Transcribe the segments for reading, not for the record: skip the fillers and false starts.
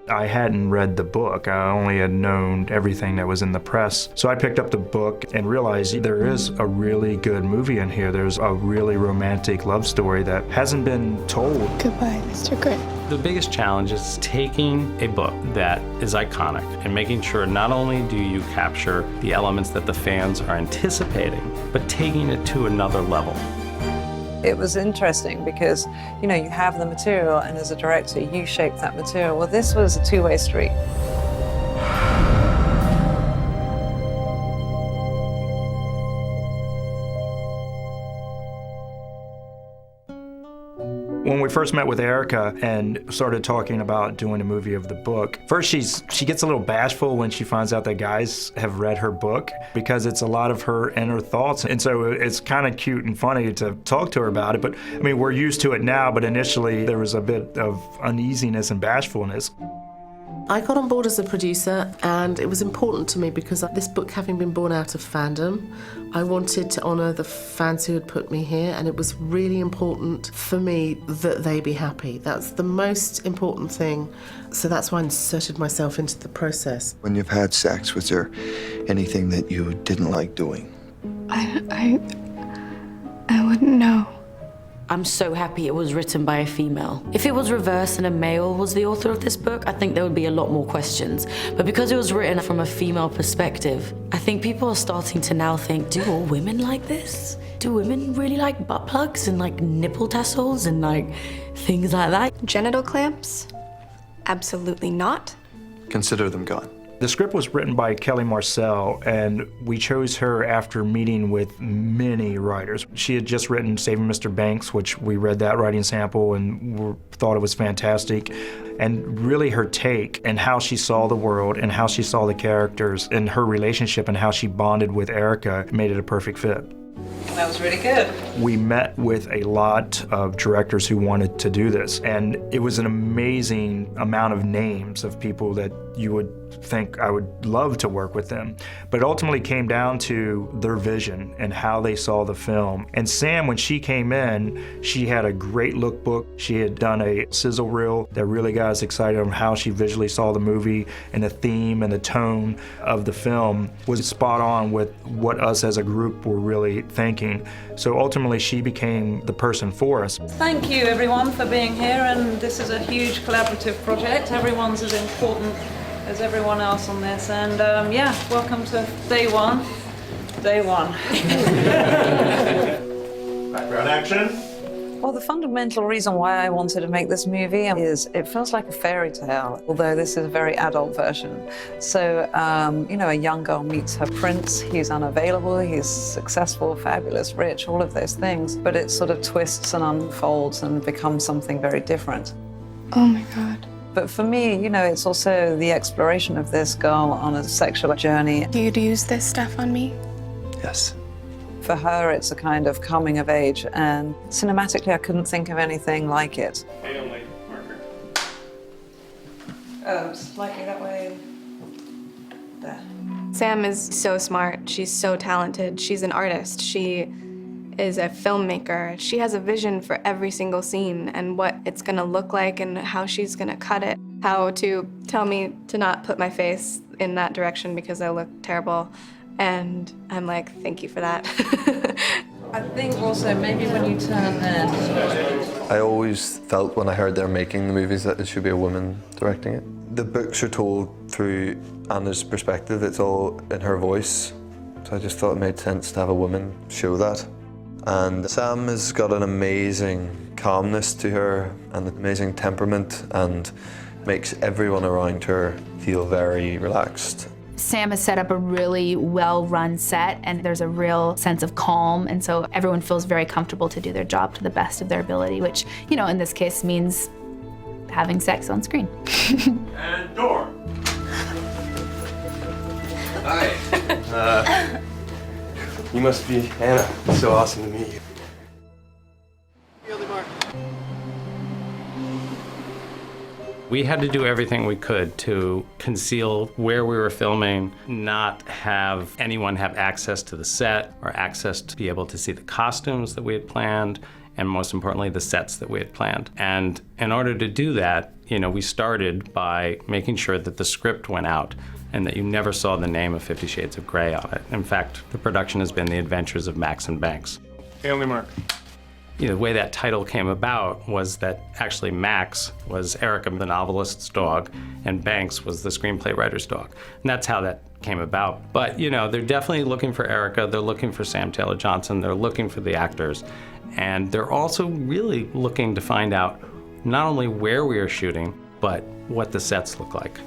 I hadn't read the book. I only had known everything that was in the press. So I picked up the book and realized there is a really good movie in here. There's a really romantic love story that hasn't been told. Goodbye, Mr. Grit. The biggest challenge is taking a book that is iconic and making sure not only do you capture the elements that the fans are anticipating, but taking it to another level. It was interesting because, you know, you have the material and as a director, you shape that material. Well, this was a two-way street. When we first met with Erica and started talking about doing a movie of the book, first she gets a little bashful when she finds out that guys have read her book because it's a lot of her inner thoughts. And so it's kind of cute and funny to talk to her about it. But I mean, we're used to it now, but initially there was a bit of uneasiness and bashfulness. I got on board as a producer, and it was important to me because this book having been born out of fandom, I wanted to honour the fans who had put me here, and it was really important for me that they be happy. That's the most important thing. So that's why I inserted myself into the process. When you've had sex, was there anything that you didn't like doing? I wouldn't know. I'm so happy it was written by a female. If it was reversed and a male was the author of this book, I think there would be a lot more questions. But because it was written from a female perspective, I think people are starting to now think, do all women like this? Do women really like butt plugs and like nipple tassels and like things like that? Genital clamps? Absolutely not. Consider them gone. The script was written by Kelly Marcel, and we chose her after meeting with many writers. She had just written Saving Mr. Banks, which we read that writing sample and thought it was fantastic. And really her take and how she saw the world and how she saw the characters and her relationship and how she bonded with Erica made it a perfect fit. That was really good. We met with a lot of directors who wanted to do this, and it was an amazing amount of names of people that you would think I would love to work with them. But it ultimately came down to their vision and how they saw the film. And Sam, when she came in, she had a great lookbook. She had done a sizzle reel that really got us excited on how she visually saw the movie, and the theme and the tone of the film was spot on with what us as a group were really thinking. So ultimately she became the person for us. Thank you everyone for being here, and this is a huge collaborative project. Everyone's as important as everyone else on this, and yeah, welcome to day one. Day one. Background action. Well, the fundamental reason why I wanted to make this movie is it feels like a fairy tale, although this is a very adult version. So, you know, a young girl meets her prince. He's unavailable, he's successful, fabulous, rich, all of those things. But it sort of twists and unfolds and becomes something very different. Oh my God. But for me, you know, it's also the exploration of this girl on a sexual journey. Do you use this stuff on me? Yes. For her, it's a kind of coming of age, and cinematically, I couldn't think of anything like it. Slightly that way. There. Sam is so smart. She's so talented. She's an artist. She is a filmmaker. She has a vision for every single scene and what it's gonna look like and how she's gonna cut it. How to tell me to not put my face in that direction because I look terrible. And I'm like, thank you for that. I think also maybe when you turn there. I always felt when I heard they're making the movies that it should be a woman directing it. The books are told through Anna's perspective. It's all in her voice. So I just thought it made sense to have a woman show that. And Sam has got an amazing calmness to her and an amazing temperament and makes everyone around her feel very relaxed. Sam has set up a really well-run set, and there's a real sense of calm, and so everyone feels very comfortable to do their job to the best of their ability, which, you know, in this case means having sex on screen. And door. Hi. You must be Anna. It's so awesome to meet you. We had to do everything we could to conceal where we were filming, not have anyone have access to the set or access to be able to see the costumes that we had planned, and most importantly, the sets that we had planned. And in order to do that, we started by making sure that the script went out and that you never saw the name of 50 Shades of Grey on it. In fact, the production has been The Adventures of Max and Banks. Family Mark. The way that title came about was that actually Max was Erica, the novelist's dog, and Banks was the screenplay writer's dog. And that's how that came about. But, they're definitely looking for Erica, they're looking for Sam Taylor Johnson, they're looking for the actors, and they're also really looking to find out not only where we are shooting, but what the sets look like.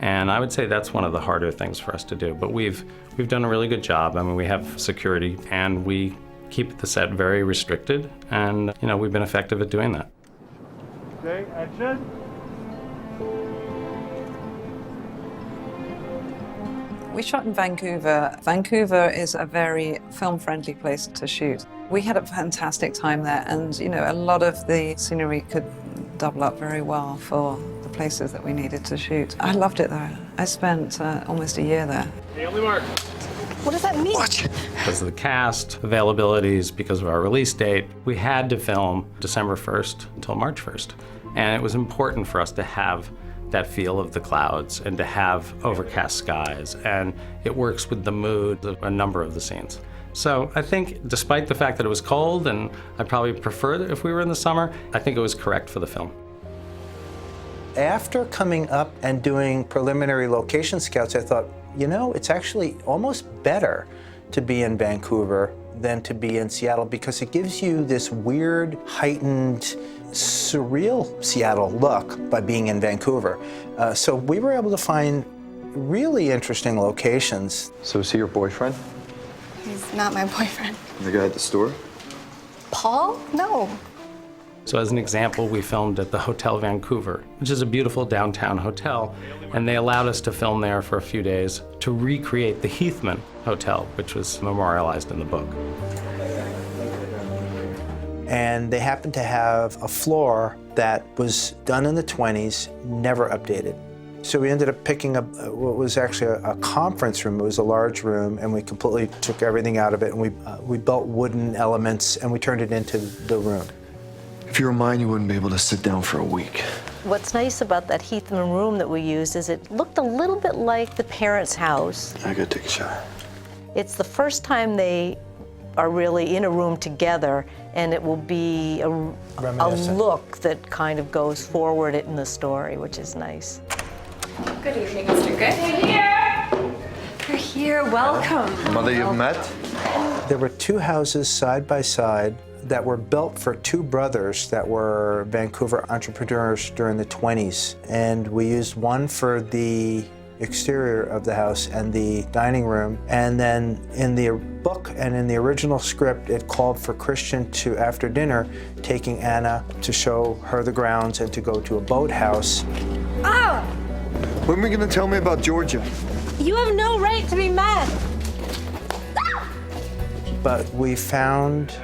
And I would say that's one of the harder things for us to do, but we've done a really good job. I mean, we have security, and we keep the set very restricted, and we've been effective at doing that. Okay, action. We shot in Vancouver. Vancouver is a very film-friendly place to shoot. We had a fantastic time there, and a lot of the scenery could double up very well for the places that we needed to shoot. I loved it there. I spent almost a year there. Family Mark. What does that mean? Because of the cast availabilities, because of our release date, we had to film December 1st until March 1st. And it was important for us to have that feel of the clouds and to have overcast skies. And it works with the mood of a number of the scenes. So I think despite the fact that it was cold, and I'd probably prefer it if we were in the summer, I think it was correct for the film. After coming up and doing preliminary location scouts, I thought, it's actually almost better to be in Vancouver than to be in Seattle, because it gives you this weird, heightened, surreal Seattle look by being in Vancouver. So we were able to find really interesting locations. So is he your boyfriend? He's not my boyfriend. The guy at the store? Paul? No. So as an example, we filmed at the Hotel Vancouver, which is a beautiful downtown hotel, and they allowed us to film there for a few days to recreate the Heathman Hotel, which was memorialized in the book. And they happened to have a floor that was done in the 20s, never updated. So we ended up picking up what was actually a conference room. It was a large room, and we completely took everything out of it, and we built wooden elements, and we turned it into the room. If you were mine, you wouldn't be able to sit down for a week. What's nice about that Heathman room that we used is it looked a little bit like the parents' house. I gotta take a shower. It's the first time they are really in a room together, and it will be a look that kind of goes forward in the story, which is nice. Good evening, Mr. Good. You're here. You're here. Welcome. Mother you've met? There were two houses side by side that were built for two brothers that were Vancouver entrepreneurs during the 20s. And we used one for the exterior of the house and the dining room. And then in the book and in the original script, it called for Christian to, after dinner, taking Anna to show her the grounds and to go to a boathouse. Oh! When are we gonna tell me about Georgia? You have no right to be mad. But we found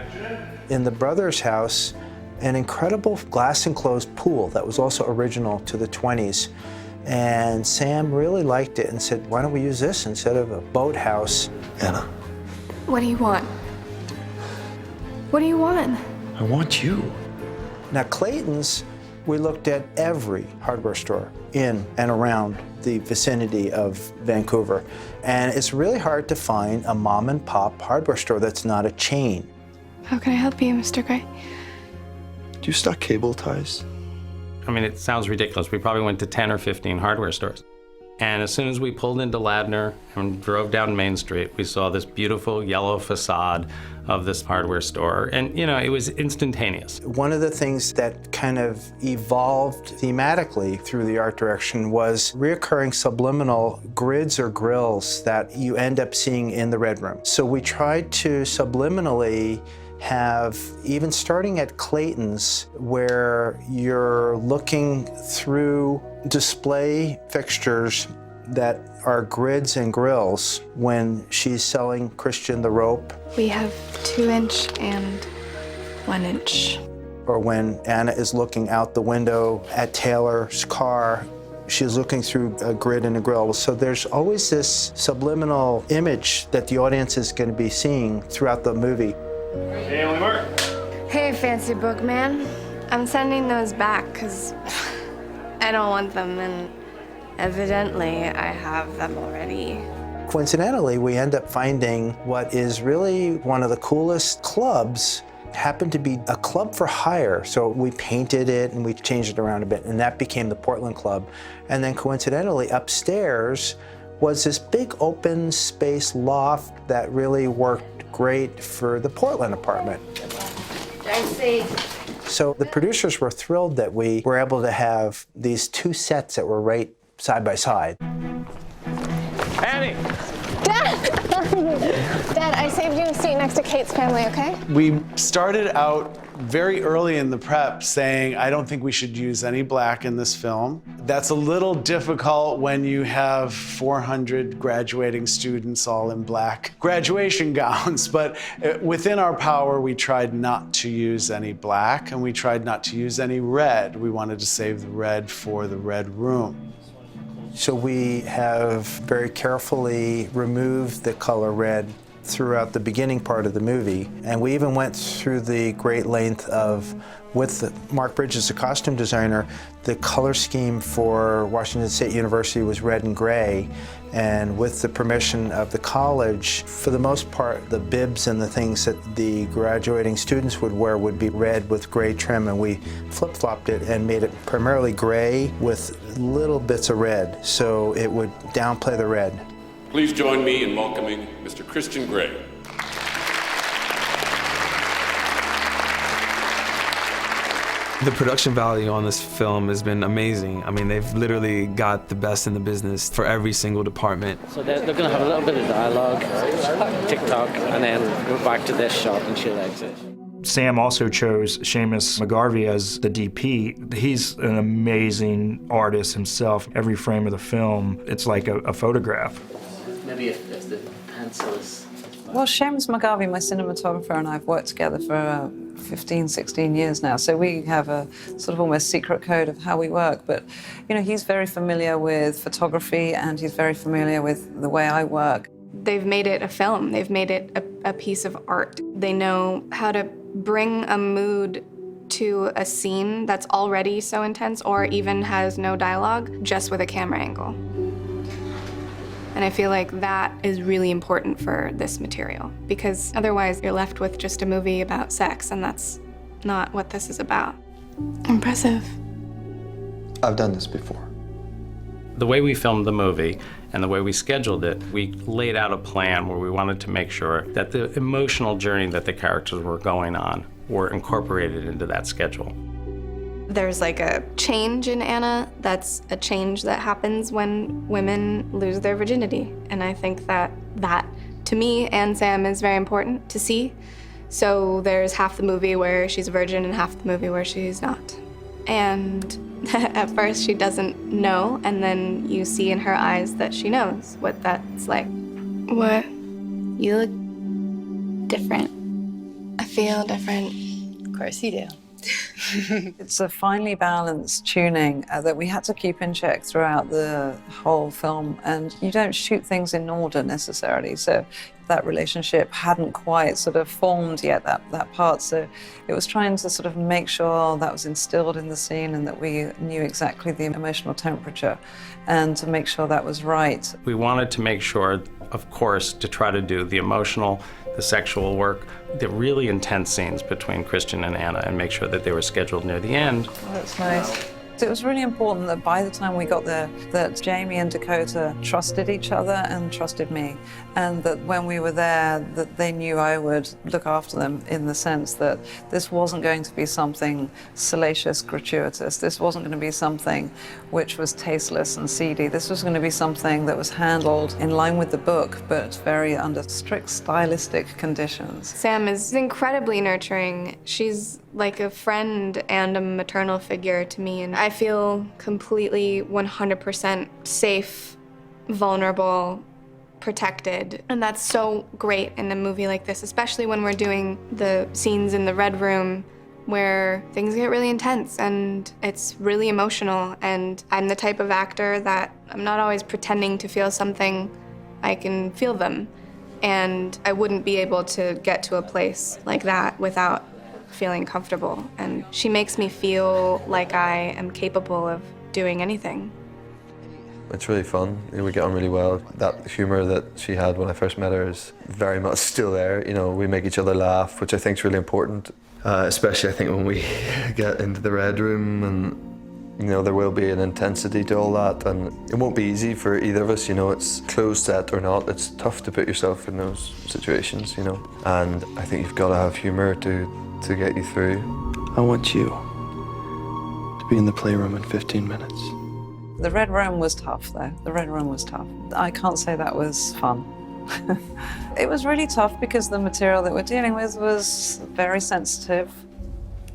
in the brothers' house an incredible glass enclosed pool that was also original to the 20s. And Sam really liked it and said, why don't we use this instead of a boathouse? Anna. What do you want? What do you want? I want you. Now, Clayton's, we looked at every hardware store in and around the vicinity of Vancouver. And it's really hard to find a mom and pop hardware store that's not a chain. How can I help you, Mr. Gray? Do you stock cable ties? I mean, it sounds ridiculous. We probably went to 10 or 15 hardware stores. And as soon as we pulled into Ladner and drove down Main Street, we saw this beautiful yellow facade of this hardware store. And, it was instantaneous. One of the things that kind of evolved thematically through the art direction was reoccurring subliminal grids or grills that you end up seeing in the Red Room. So we tried to subliminally have, even starting at Clayton's, where you're looking through display fixtures that are grids and grills when she's selling Christian the rope. We have 2-inch and 1-inch. Or when Anna is looking out the window at Taylor's car, she's looking through a grid and a grill. So there's always this subliminal image that the audience is going to be seeing throughout the movie. Family Mark. Hey, fancy book man. I'm sending those back because I don't want them, and evidently I have them already. Coincidentally, we end up finding what is really one of the coolest clubs happened to be a club for hire. So we painted it and we changed it around a bit, and that became the Portland Club. And then coincidentally, upstairs was this big open space loft that really worked great for the Portland apartment. So the producers were thrilled that we were able to have these two sets that were right side by side. Annie! Dad, I saved you a seat next to Kate's family, okay? We started out very early in the prep saying, I don't think we should use any black in this film. That's a little difficult when you have 400 graduating students all in black graduation gowns, but within our power, we tried not to use any black, and we tried not to use any red. We wanted to save the red for the red room. So we have very carefully removed the color red throughout the beginning part of the movie. And we even went through the great length of, with Mark Bridges, the costume designer, the color scheme for Washington State University was red and gray. And with the permission of the college, for the most part, the bibs and the things that the graduating students would wear would be red with gray trim, and we flip-flopped it and made it primarily gray with little bits of red, so it would downplay the red. Please join me in welcoming Mr. Christian Grey. The production value on this film has been amazing. I mean, they've literally got the best in the business for every single department. So they're going to have a little bit of dialogue, TikTok, and then go back to this shot and she'll exit. Sam also chose Seamus McGarvey as the DP. He's an amazing artist himself. Every frame of the film, it's like a photograph. Maybe if the pencil is... Well, Seamus McGarvey, my cinematographer, and I have worked together for 15, 16 years now, so we have a sort of almost secret code of how we work. But, you know, he's very familiar with photography and he's very familiar with the way I work. They've made it a film. They've made it a piece of art. They know how to bring a mood to a scene that's already so intense or even has no dialogue, just with a camera angle. And I feel like that is really important for this material, because otherwise you're left with just a movie about sex, and that's not what this is about. Impressive. I've done this before. The way we filmed the movie and the way we scheduled it, we laid out a plan where we wanted to make sure that the emotional journey that the characters were going on were incorporated into that schedule. There's like a change in Anna that's a change that happens when women lose their virginity. And I think that to me and Sam, is very important to see. So there's half the movie where she's a virgin and half the movie where she's not. And at first she doesn't know, and then you see in her eyes that she knows what that's like. What? You look different. I feel different. Of course you do. It's a finely balanced tuning that we had to keep in check throughout the whole film, and you don't shoot things in order necessarily, so that relationship hadn't quite sort of formed yet, that part, so it was trying to sort of make sure that was instilled in the scene and that we knew exactly the emotional temperature and to make sure that was right. We wanted to make sure, of course, to try to do the emotional, the sexual work, the really intense scenes between Christian and Anna, and make sure that they were scheduled near the end. Oh, that's nice. It was really important that by the time we got there, that Jamie and Dakota trusted each other and trusted me, and that when we were there, that they knew I would look after them, in the sense that this wasn't going to be something salacious, gratuitous. This wasn't going to be something which was tasteless and seedy. This was going to be something that was handled in line with the book, but very under strict stylistic conditions. Sam is incredibly nurturing. She's like a friend and a maternal figure to me, and I feel completely 100% safe, vulnerable, protected. And that's so great in a movie like this, especially when we're doing the scenes in the red room where things get really intense and it's really emotional. And I'm the type of actor that I'm not always pretending to feel something. I can feel them. And I wouldn't be able to get to a place like that without feeling comfortable. And she makes me feel like I am capable of doing anything. It's really fun. We get on really well. That humor that she had when I first met her is very much still there. You know, we make each other laugh, which I think is really important. Especially I think when we get into the red room, and you know, there will be an intensity to all that, and it won't be easy for either of us, you know, it's closed set or not, it's tough to put yourself in those situations, you know, and I think you've got to have humor to get you through. I want you to be in the playroom in 15 minutes. The red room was tough, though. The red room was tough. I can't say that was fun. It was really tough because the material that we're dealing with was very sensitive,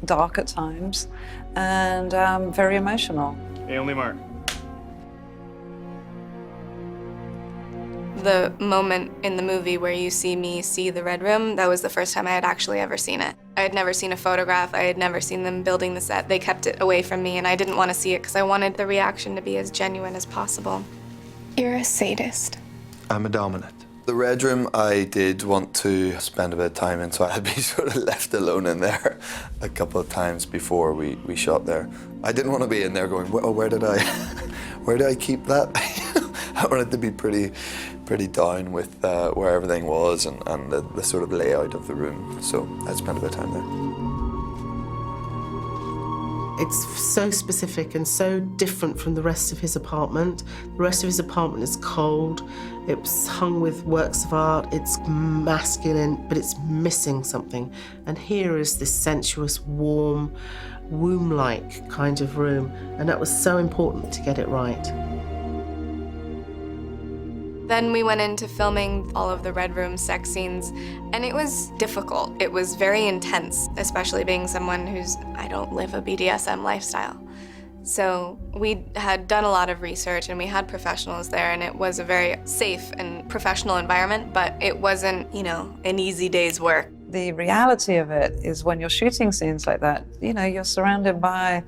dark at times, and very emotional. Hey, only Mark. The moment in the movie where you see me see the red room, that was the first time I had actually ever seen it. I had never seen a photograph, I had never seen them building the set. They kept it away from me and I didn't want to see it because I wanted the reaction to be as genuine as possible. You're a sadist. I'm a dominant. The red room I did want to spend a bit of time in, so I had been sort of left alone in there a couple of times before we shot there. I didn't want to be in there going, oh, where did I keep that? I wanted to be pretty down with where everything was and the sort of layout of the room, so I spent a bit of time there. It's so specific and so different from the rest of his apartment. The rest of his apartment is cold, it's hung with works of art, it's masculine, but it's missing something. And here is this sensuous, warm, womb-like kind of room, and that was so important to get it right. Then we went into filming all of the red room sex scenes, and it was difficult. It was very intense, especially being someone I don't live a BDSM lifestyle. So we had done a lot of research and we had professionals there, and it was a very safe and professional environment, but it wasn't, you know, an easy day's work. The reality of it is when you're shooting scenes like that, you know, you're surrounded by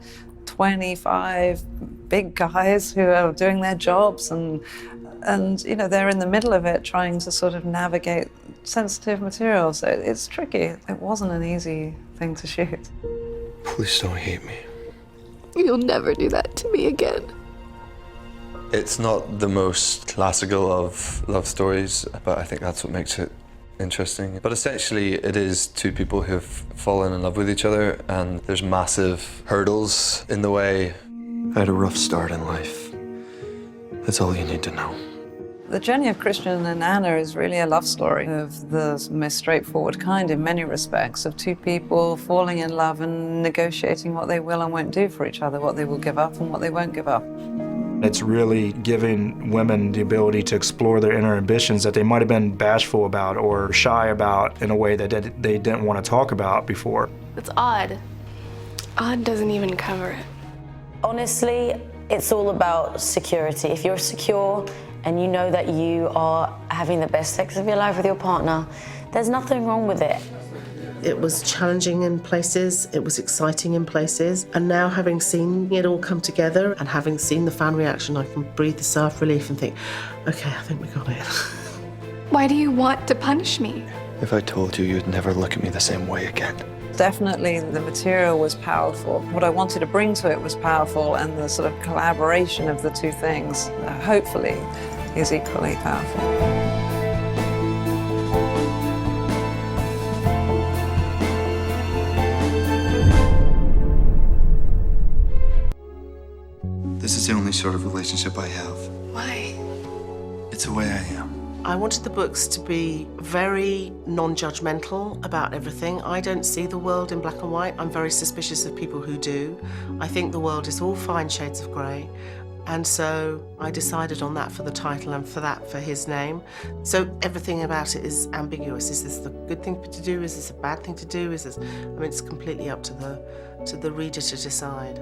25 big guys who are doing their jobs and you know, they're in the middle of it trying to sort of navigate sensitive material. So it's tricky. It wasn't an easy thing to shoot. Please don't hate me. You'll never do that to me again. It's not the most classical of love stories, but I think that's what makes it interesting. But essentially it is two people who've fallen in love with each other, and there's massive hurdles in the way. I had a rough start in life. That's all you need to know. The journey of Christian and Anna is really a love story of the most straightforward kind in many respects, of two people falling in love and negotiating what they will and won't do for each other, what they will give up and what they won't give up. It's really giving women the ability to explore their inner ambitions that they might have been bashful about or shy about in a way that they didn't want to talk about before. It's odd. Odd doesn't even cover it. Honestly, it's all about security. If you're secure and you know that you are having the best sex of your life with your partner, there's nothing wrong with it. It was challenging in places, it was exciting in places, and now having seen it all come together and having seen the fan reaction, I can breathe a sigh of relief and think, okay, I think we got it. Why do you want to punish me? If I told you, you'd never look at me the same way again. Definitely the material was powerful. What I wanted to bring to it was powerful, and the sort of collaboration of the two things, hopefully, is equally powerful. This is the only sort of relationship I have. Why? It's the way I am. I wanted the books to be very non-judgmental about everything. I don't see the world in black and white. I'm very suspicious of people who do. I think the world is all fine shades of grey. And so I decided on that for the title and for that for his name. So everything about it is ambiguous. Is this the good thing to do? Is this a bad thing to do? Is this, I mean, it's completely up to the reader to decide.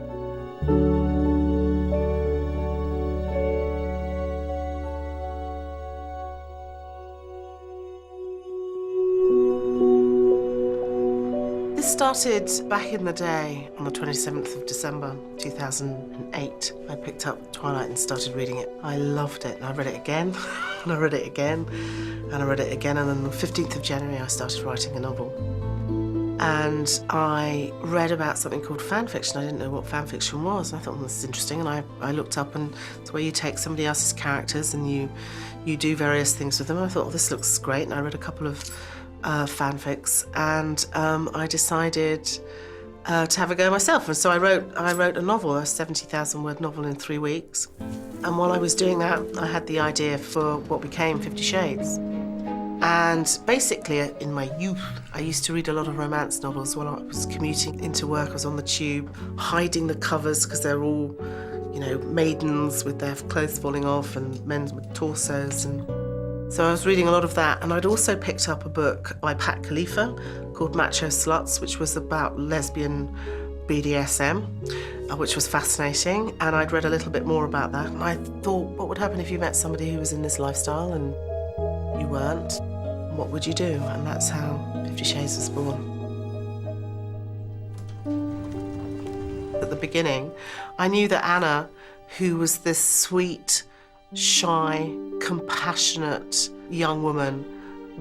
This started back in the day on the 27th of December 2008. I picked up Twilight and started reading it. I loved it, and I read it again, and I read it again, and I read it again, and on the 15th of January I started writing a novel. and I read about something called fan fiction. I didn't know what fan fiction was. I thought, well, this is interesting, and I looked up, and it's where you take somebody else's characters and you do various things with them. I thought, well, this looks great, and I read a couple of fanfics, and I decided to have a go myself. And so I wrote a novel, a 70,000 word novel in 3 weeks. And while I was doing that, I had the idea for what became 50 Shades. And basically, in my youth, I used to read a lot of romance novels while I was commuting into work. I was on the tube, hiding the covers because they're all, you know, maidens with their clothes falling off and men with torsos. And so I was reading a lot of that. And I'd also picked up a book by Pat Khalifa called Macho Sluts, which was about lesbian BDSM, which was fascinating. And I'd read a little bit more about that. And I thought, what would happen if you met somebody who was in this lifestyle and you weren't? What would you do? And that's how 50 Shades was born. At the beginning, I knew that Anna, who was this sweet, shy, compassionate young woman,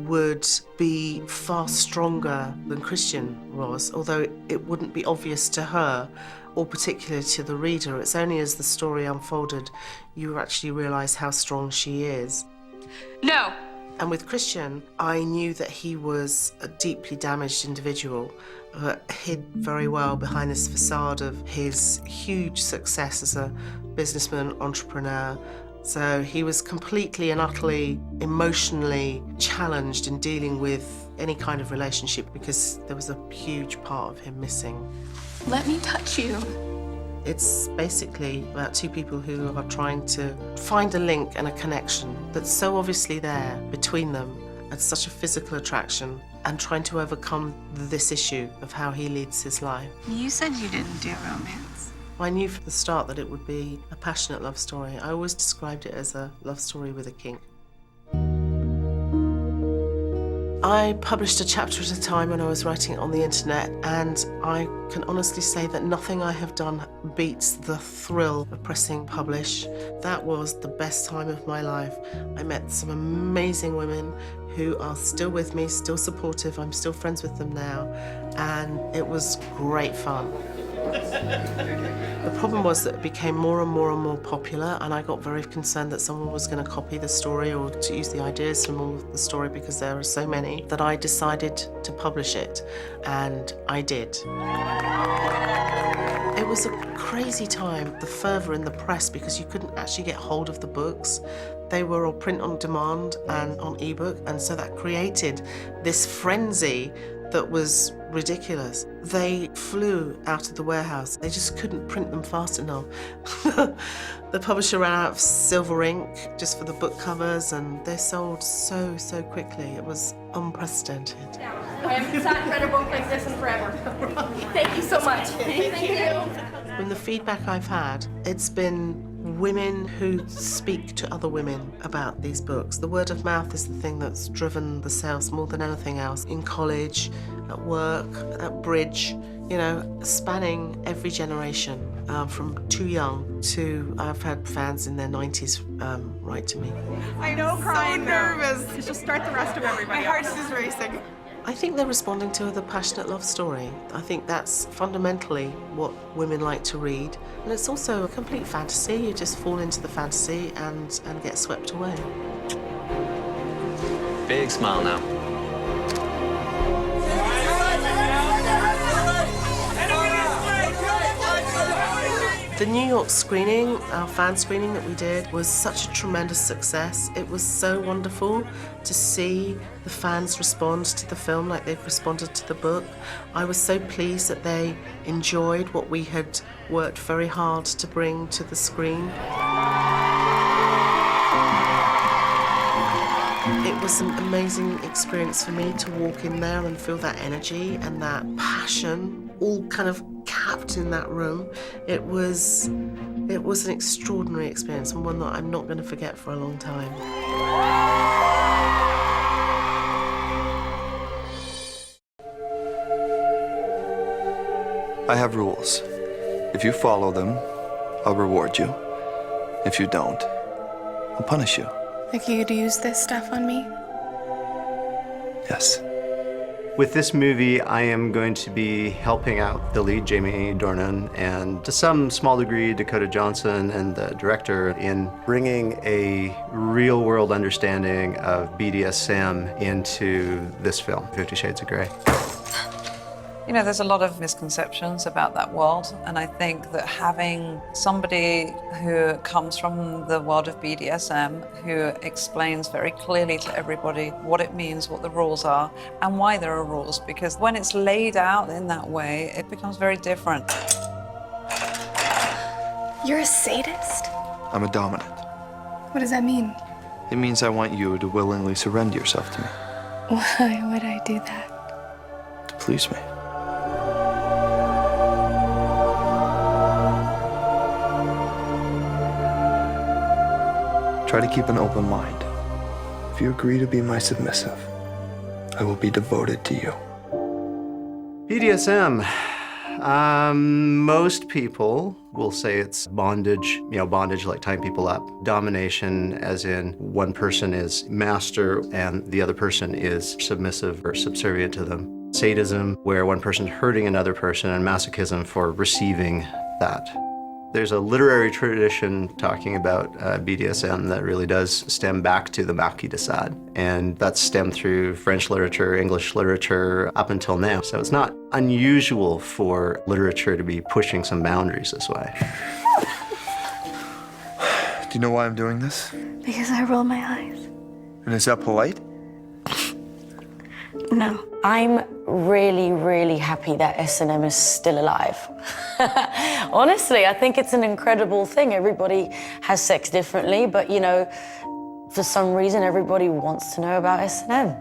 would be far stronger than Christian was, although it wouldn't be obvious to her, or particularly to the reader. It's only as the story unfolded you actually realise how strong she is. No! And with Christian, I knew that he was a deeply damaged individual, but hid very well behind this facade of his huge success as a businessman, entrepreneur. So he was completely and utterly emotionally challenged in dealing with any kind of relationship because there was a huge part of him missing. Let me touch you. It's basically about two people who are trying to find a link and a connection that's so obviously there between them and such a physical attraction, and trying to overcome this issue of how he leads his life. You said you didn't do romance. I knew from the start that it would be a passionate love story. I always described it as a love story with a kink. I published a chapter at a time when I was writing it on the internet, and I can honestly say that nothing I have done beats the thrill of pressing publish. That was the best time of my life. I met some amazing women who are still with me, still supportive. I'm still friends with them now, and it was great fun. The problem was that it became more and more and more popular, and I got very concerned that someone was going to copy the story or to use the ideas from all of the story, because there are so many, that I decided to publish it, and I did. It was a crazy time, the fervour in the press, because you couldn't actually get hold of the books. They were all print on demand and on ebook, and so that created this frenzy that was ridiculous. They flew out of the warehouse. They just couldn't print them fast enough. The publisher ran out of silver ink just for the book covers, and they sold so quickly. It was unprecedented. I haven't sat and read a book like this in forever. Thank you so much. Thank you. From the feedback I've had, it's been women who speak to other women about these books. The word of mouth is the thing that's driven the sales more than anything else. In college, at work, at bridge, you know, spanning every generation, from too young to, I've had fans in their 90s write to me. I know, crying. So nervous. Just start the rest of everybody. My heart is racing. I think they're responding to the passionate love story. I think that's fundamentally what women like to read. And it's also a complete fantasy. You just fall into the fantasy and get swept away. Big smile now. The New York screening, our fan screening that we did, was such a tremendous success. It was so wonderful to see the fans respond to the film like they've responded to the book. I was so pleased that they enjoyed what we had worked very hard to bring to the screen. It was an amazing experience for me to walk in there and feel that energy and that passion all kind of capped in that room. It was an extraordinary experience, and one that I'm not going to forget for a long time. I have rules. If you follow them, I'll reward you. If you don't, I'll punish you. Like you'd use this stuff on me? Yes. With this movie, I am going to be helping out the lead, Jamie Dornan, and to some small degree, Dakota Johnson and the director in bringing a real-world understanding of BDSM into this film, 50 Shades of Grey. You know, there's a lot of misconceptions about that world, and I think that having somebody who comes from the world of BDSM, who explains very clearly to everybody what it means, what the rules are, and why there are rules, because when it's laid out in that way, it becomes very different. You're a sadist? I'm a dominant. What does that mean? It means I want you to willingly surrender yourself to me. Why would I do that? To please me. Try to keep an open mind. If you agree to be my submissive, I will be devoted to you. BDSM. Most people will say it's bondage, bondage like tying people up. Domination, as in one person is master and the other person is submissive or subservient to them. Sadism, where one person's hurting another person, and masochism for receiving that. There's a literary tradition talking about BDSM that really does stem back to the Marquis de Sade, and that's stemmed through French literature, English literature, up until now. So it's not unusual for literature to be pushing some boundaries this way. Do you know why I'm doing this? Because I roll my eyes. And is that polite? No. I'm really, really happy that S&M is still alive. Honestly, I think it's an incredible thing. Everybody has sex differently, but for some reason, everybody wants to know about S&M.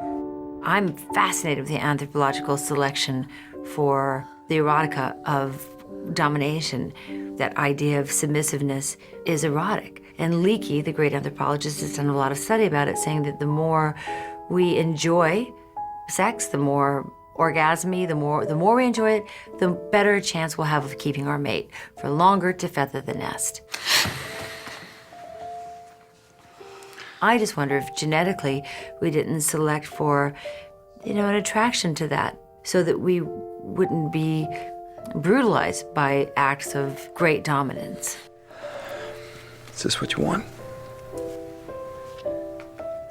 I'm fascinated with the anthropological selection for the erotica of domination. That idea of submissiveness is erotic. And Leakey, the great anthropologist, has done a lot of study about it, saying that the more we enjoy sex, the more orgasmy, the more we enjoy it, the better chance we'll have of keeping our mate for longer to feather the nest. I just wonder if genetically we didn't select for, an attraction to that, so that we wouldn't be brutalized by acts of great dominance. Is this what you want?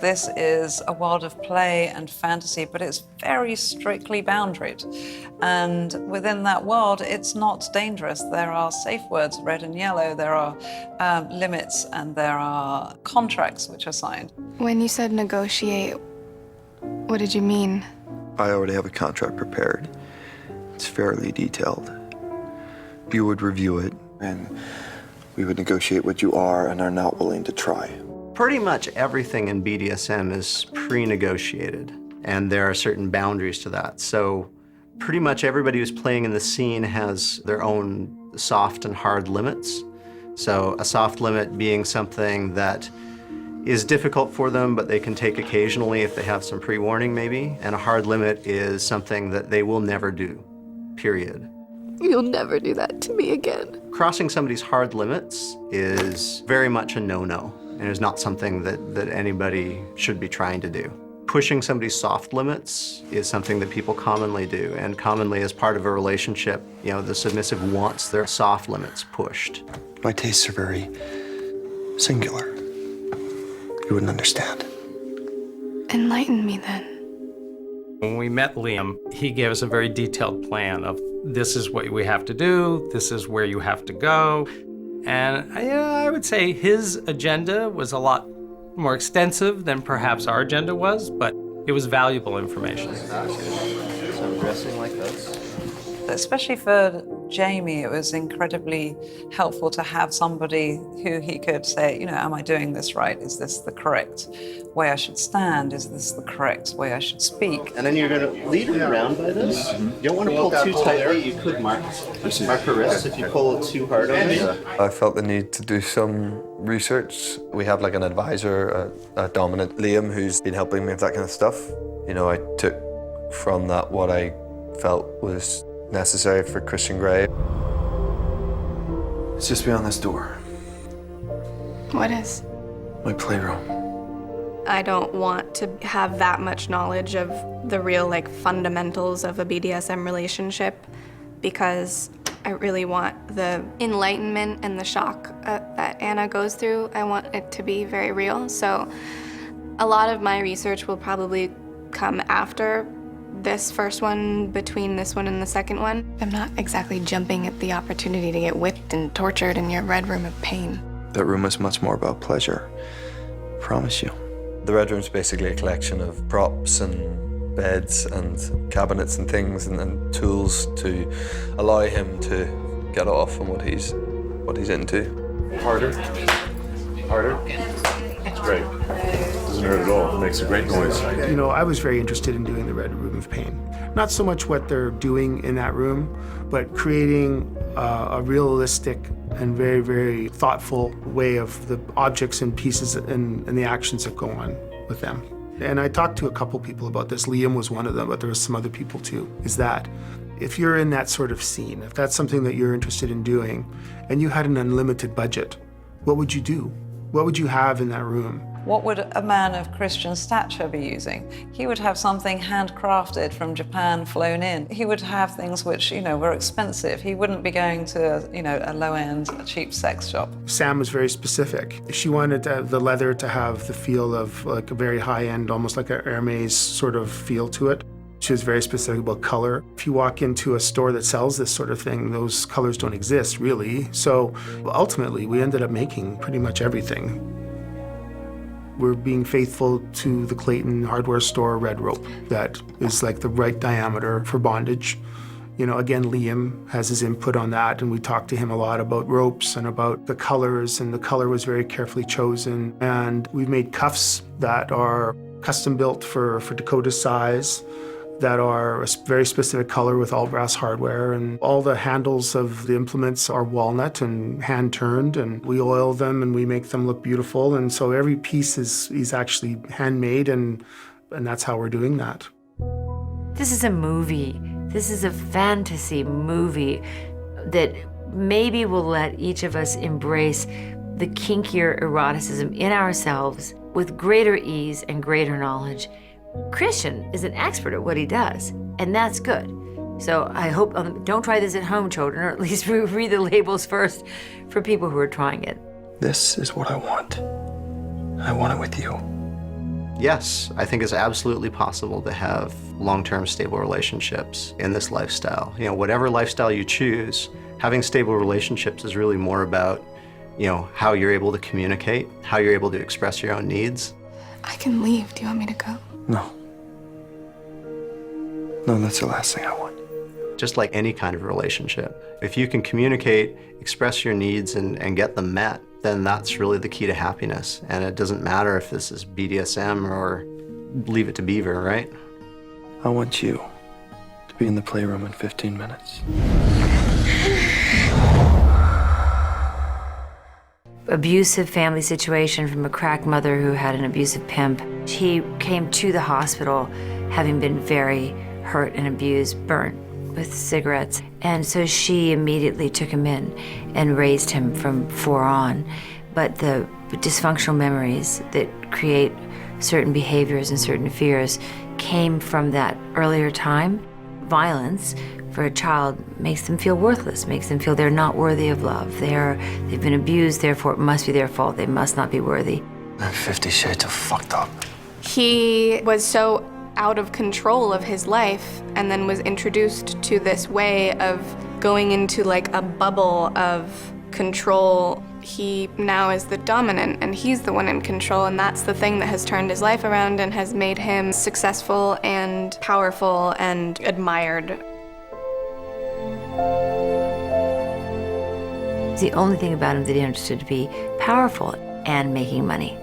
This is a world of play and fantasy, but it's very strictly boundaried. And within that world, it's not dangerous. There are safe words, red and yellow. There are limits, and there are contracts which are signed. When you said negotiate, what did you mean? I already have a contract prepared. It's fairly detailed. You would review it, and we would negotiate what you are and are not willing to try. Pretty much everything in BDSM is pre-negotiated, and there are certain boundaries to that. So pretty much everybody who's playing in the scene has their own soft and hard limits. So a soft limit being something that is difficult for them, but they can take occasionally if they have some pre-warning maybe. And a hard limit is something that they will never do, period. You'll never do that to me again. Crossing somebody's hard limits is very much a no-no. And it's not something that anybody should be trying to do. Pushing somebody's soft limits is something that people commonly do, and commonly as part of a relationship, the submissive wants their soft limits pushed. My tastes are very singular. You wouldn't understand. Enlighten me then. When we met Liam, he gave us a very detailed plan of this is what we have to do, this is where you have to go. And I would say his agenda was a lot more extensive than perhaps our agenda was, but it was valuable information. So I'm dressing like this. Especially for Jamie, it was incredibly helpful to have somebody who he could say, am I doing this right? Is this the correct way I should stand? Is this the correct way I should speak? And then you're going to lead her around by this. You don't want to pull too tightly. You could mark her wrists if you pull it too hard on it. I felt the need to do some research. We have like an advisor, a dominant, Liam, who's been helping me with that kind of stuff. I took from that what I felt was necessary for Christian Grey. It's just beyond this door. What is? My playroom. I don't want to have that much knowledge of the real like fundamentals of a BDSM relationship, because I really want the enlightenment and the shock that Anna goes through. I want it to be very real. So a lot of my research will probably come after this first one, between this one and the second one. I'm not exactly jumping at the opportunity to get whipped and tortured in your red room of pain. That room is much more about pleasure. Promise you. The Red Room's basically a collection of props and beds and cabinets and things and tools to allow him to get off on what he's into. Harder. Harder. It's great. Doesn't hurt at all. It makes a great noise. You know, I was very interested in doing the Red Room of Pain. Not so much what they're doing in that room, but creating a realistic and very, very thoughtful way of the objects and pieces and the actions that go on with them. And I talked to a couple people about this. Liam was one of them, but there was some other people too. Is that if you're in that sort of scene, if that's something that you're interested in doing, and you had an unlimited budget, what would you do? What would you have in that room? What would a man of Christian stature be using? He would have something handcrafted from Japan flown in. He would have things which, you know, were expensive. He wouldn't be going to, you know, a low-end, cheap sex shop. Sam was very specific. She wanted the leather to have the feel of like a very high-end, almost like a Hermes sort of feel to it. She was very specific about color. If you walk into a store that sells this sort of thing, those colors don't exist, really. So ultimately, we ended up making pretty much everything. We're being faithful to the Clayton hardware store red rope that is like the right diameter for bondage. You know, again, Liam has his input on that, and we talked to him a lot about ropes and about the colors, and the color was very carefully chosen. And we've made cuffs that are custom built for Dakota's size, that are a very specific color with all brass hardware, and all the handles of the implements are walnut and hand turned, and we oil them and we make them look beautiful. And so every piece is actually handmade, and that's how we're doing that. This is a movie. This is a fantasy movie that maybe will let each of us embrace the kinkier eroticism in ourselves with greater ease and greater knowledge. Christian is an expert at what he does, and that's good. So I hope, don't try this at home, children, or at least read the labels first for people who are trying it. This is what I want. I want it with you. Yes, I think it's absolutely possible to have long-term stable relationships in this lifestyle. You know, whatever lifestyle you choose, having stable relationships is really more about, you know, how you're able to communicate, how you're able to express your own needs. I can leave. Do you want me to go? No. No, that's the last thing I want. Just like any kind of relationship, if you can communicate, express your needs, and get them met, then that's really the key to happiness. And it doesn't matter if this is BDSM or Leave It to Beaver, right? I want you to be in the playroom in 15 minutes. Abusive family situation from a crack mother who had an abusive pimp. He came to the hospital having been very hurt and abused, burnt with cigarettes. And so she immediately took him in and raised him from 4 on. But the dysfunctional memories that create certain behaviors and certain fears came from that earlier time. Violence for a child makes them feel worthless, makes them feel they're not worthy of love. They've been abused, therefore it must be their fault. They must not be worthy. I'm 50 shades of fucked up. He was so out of control of his life, and then was introduced to this way of going into like a bubble of control. He now is the dominant, and he's the one in control, and that's the thing that has turned his life around and has made him successful and powerful and admired. The only thing about him that he understood to be powerful and making money.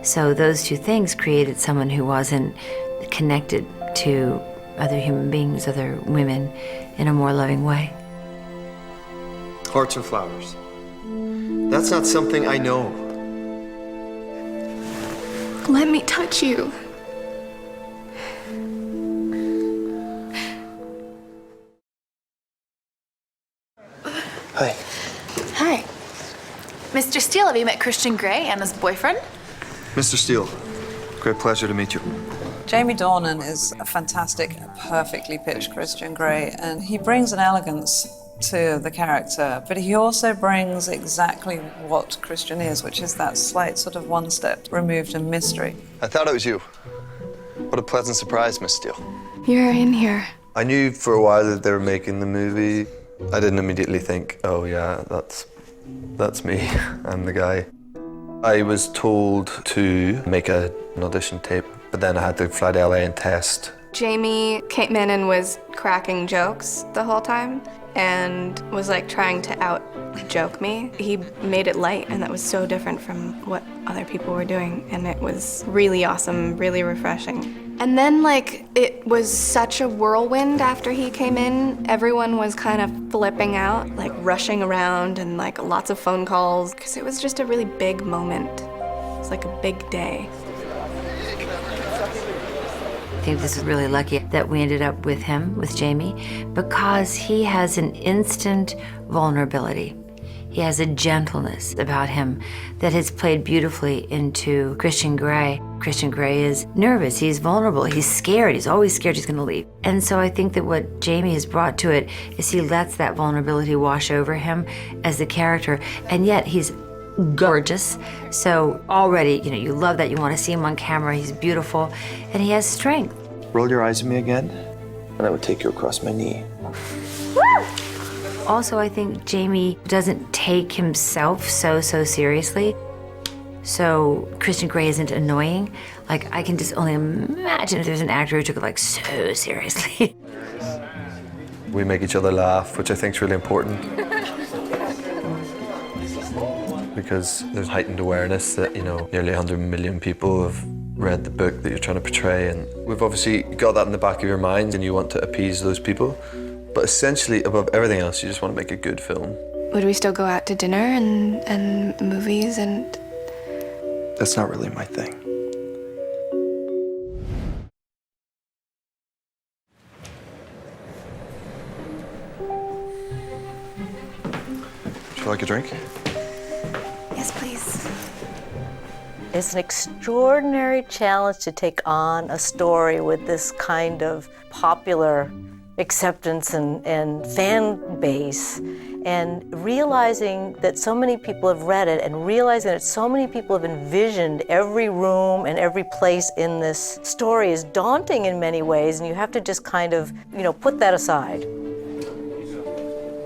So those two things created someone who wasn't connected to other human beings, other women, in a more loving way. Hearts and flowers. That's not something I know. Let me touch you. Hi. Hi. Mr. Steele, have you met Christian Grey, Anna's boyfriend? Mr. Steele, Great pleasure to meet you. Jamie Dornan is a fantastic, perfectly pitched Christian Grey, and he brings an elegance to the character, but he also brings exactly what Christian is, which is that slight sort of one step removed in mystery. I thought it was you. What a pleasant surprise, Miss Steele. You're in here. I knew for a while that they were making the movie. I didn't immediately think, oh yeah, that's me, I'm the guy. I was told to make an audition tape, but then I had to fly to LA and test. Jamie came in and was cracking jokes the whole time and was like trying to out-joke me. He made it light, and that was so different from what other people were doing, and it was really awesome, really refreshing. And then like it was such a whirlwind after he came in. Everyone was kind of flipping out, like rushing around and like lots of phone calls, because it was just a really big moment. It was like a big day. I think this is really lucky that we ended up with him, with Jamie, because he has an instant vulnerability. He has a gentleness about him that has played beautifully into Christian Grey. Christian Grey is nervous, he's vulnerable, he's scared, he's always scared he's gonna leave. And so I think that what Jamie has brought to it is he lets that vulnerability wash over him as the character, and yet he's gorgeous. So already, you love that, you wanna see him on camera, he's beautiful, and he has strength. Roll your eyes at me again, and I would take you across my knee. Also, I think Jamie doesn't take himself so seriously. So Christian Grey isn't annoying. Like, I can just only imagine if there's an actor who took it like so seriously. We make each other laugh, which I think is really important. Because there's heightened awareness that, nearly 100 million people have read the book that you're trying to portray, and we've obviously got that in the back of your mind and you want to appease those people. But essentially, above everything else, you just want to make a good film. Would we still go out to dinner and movies and... That's not really my thing. Would you like a drink? Yes, please. It's an extraordinary challenge to take on a story with this kind of popular acceptance and fan base, and realizing that so many people have read it, and realizing that so many people have envisioned every room and every place in this story is daunting in many ways, and you have to just kind of, put that aside.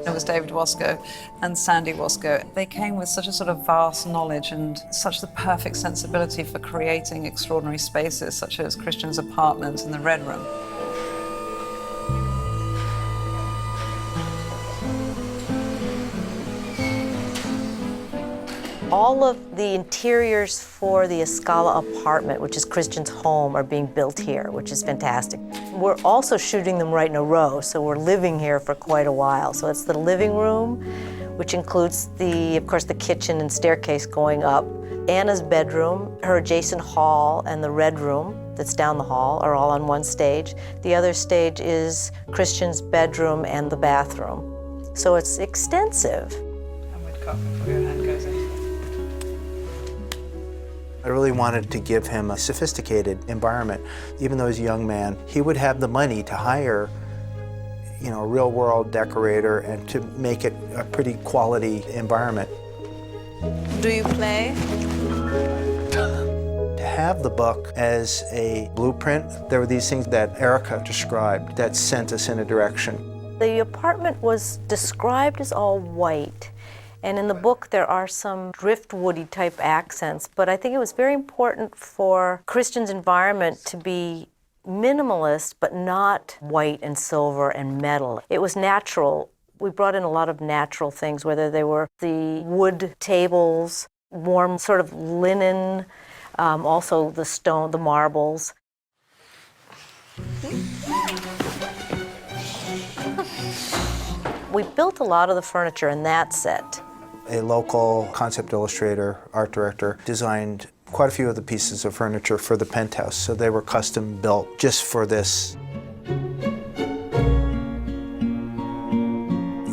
It was David Wasco and Sandy Wasco. They came with such a sort of vast knowledge and such the perfect sensibility for creating extraordinary spaces, such as Christian's apartment and the Red Room. All of the interiors for the Escala apartment, which is Christian's home, are being built here, which is fantastic. We're also shooting them right in a row, so we're living here for quite a while. So it's the living room, which includes of course, the kitchen and staircase going up. Anna's bedroom, her adjacent hall, and the Red Room that's down the hall are all on one stage. The other stage is Christian's bedroom and the bathroom. So it's extensive. And with coffee before your hand goes in. I really wanted to give him a sophisticated environment. Even though he's a young man, he would have the money to hire, a real-world decorator and to make it a pretty quality environment. Do you play? To have the book as a blueprint, there were these things that Erica described that sent us in a direction. The apartment was described as all white. And in the book, there are some driftwoody type accents, but I think it was very important for Christian's environment to be minimalist, but not white and silver and metal. It was natural. We brought in a lot of natural things, whether they were the wood tables, warm sort of linen, also the stone, the marbles. We built a lot of the furniture in that set. A local concept illustrator, art director, designed quite a few of the pieces of furniture for the penthouse, so they were custom built just for this.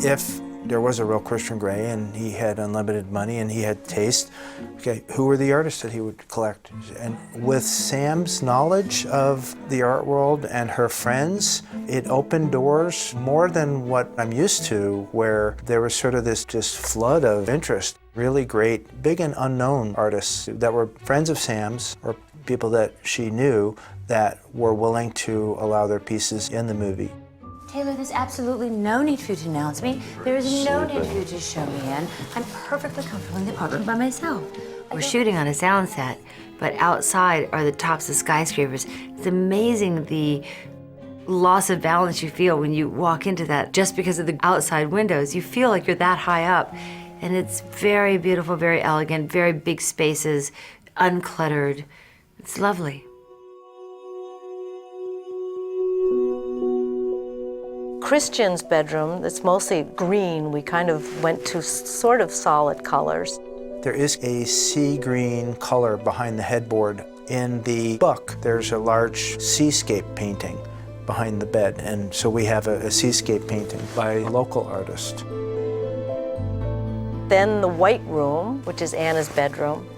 If There was a real Christian Grey, and he had unlimited money and he had taste. Okay, who were the artists that he would collect? And with Sam's knowledge of the art world and her friends, it opened doors more than what I'm used to, where there was sort of this just flood of interest. Really great, big and unknown artists that were friends of Sam's or people that she knew that were willing to allow their pieces in the movie. Taylor, there's absolutely no need for you to announce me. There is no need for you to show me in. I'm perfectly comfortable in the apartment by myself. We're shooting on a sound set, but outside are the tops of skyscrapers. It's amazing the loss of balance you feel when you walk into that. Just because of the outside windows, you feel like you're that high up. And it's very beautiful, very elegant, very big spaces, uncluttered. It's lovely. Christian's bedroom, it's mostly green. We kind of went to sort of solid colors. There is a sea green color behind the headboard. In the book, there's a large seascape painting behind the bed, and so we have a seascape painting by a local artist. Then the white room, which is Anna's bedroom,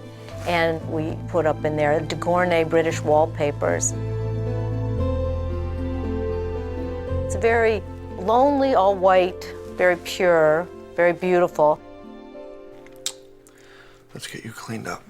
and we put up in there de Gournay British wallpapers. It's very lonely, all white, very pure, very beautiful. Let's get you cleaned up.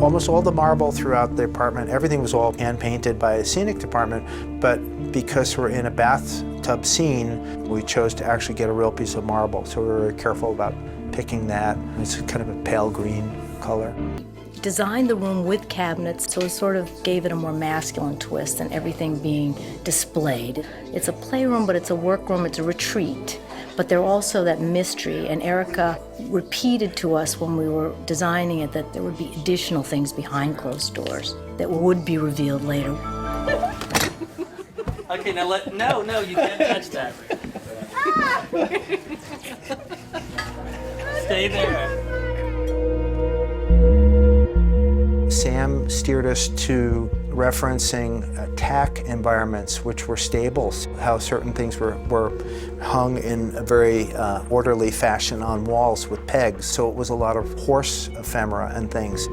Almost all the marble throughout the apartment, everything was all hand-painted by a scenic department, but because we're in a bathtub scene, we chose to actually get a real piece of marble, so we were very careful about picking that. It's kind of a pale green color. Designed the room with cabinets, so it sort of gave it a more masculine twist and everything being displayed. It's a playroom, but it's a workroom, it's a retreat. But they're also that mystery, and Erica repeated to us when we were designing it that there would be additional things behind closed doors that would be revealed later. Okay, now no, you can't touch that. Stay there. Sam steered us to referencing tack environments which were stables, how certain things were hung in a very orderly fashion on walls with pegs, so it was a lot of horse ephemera and things.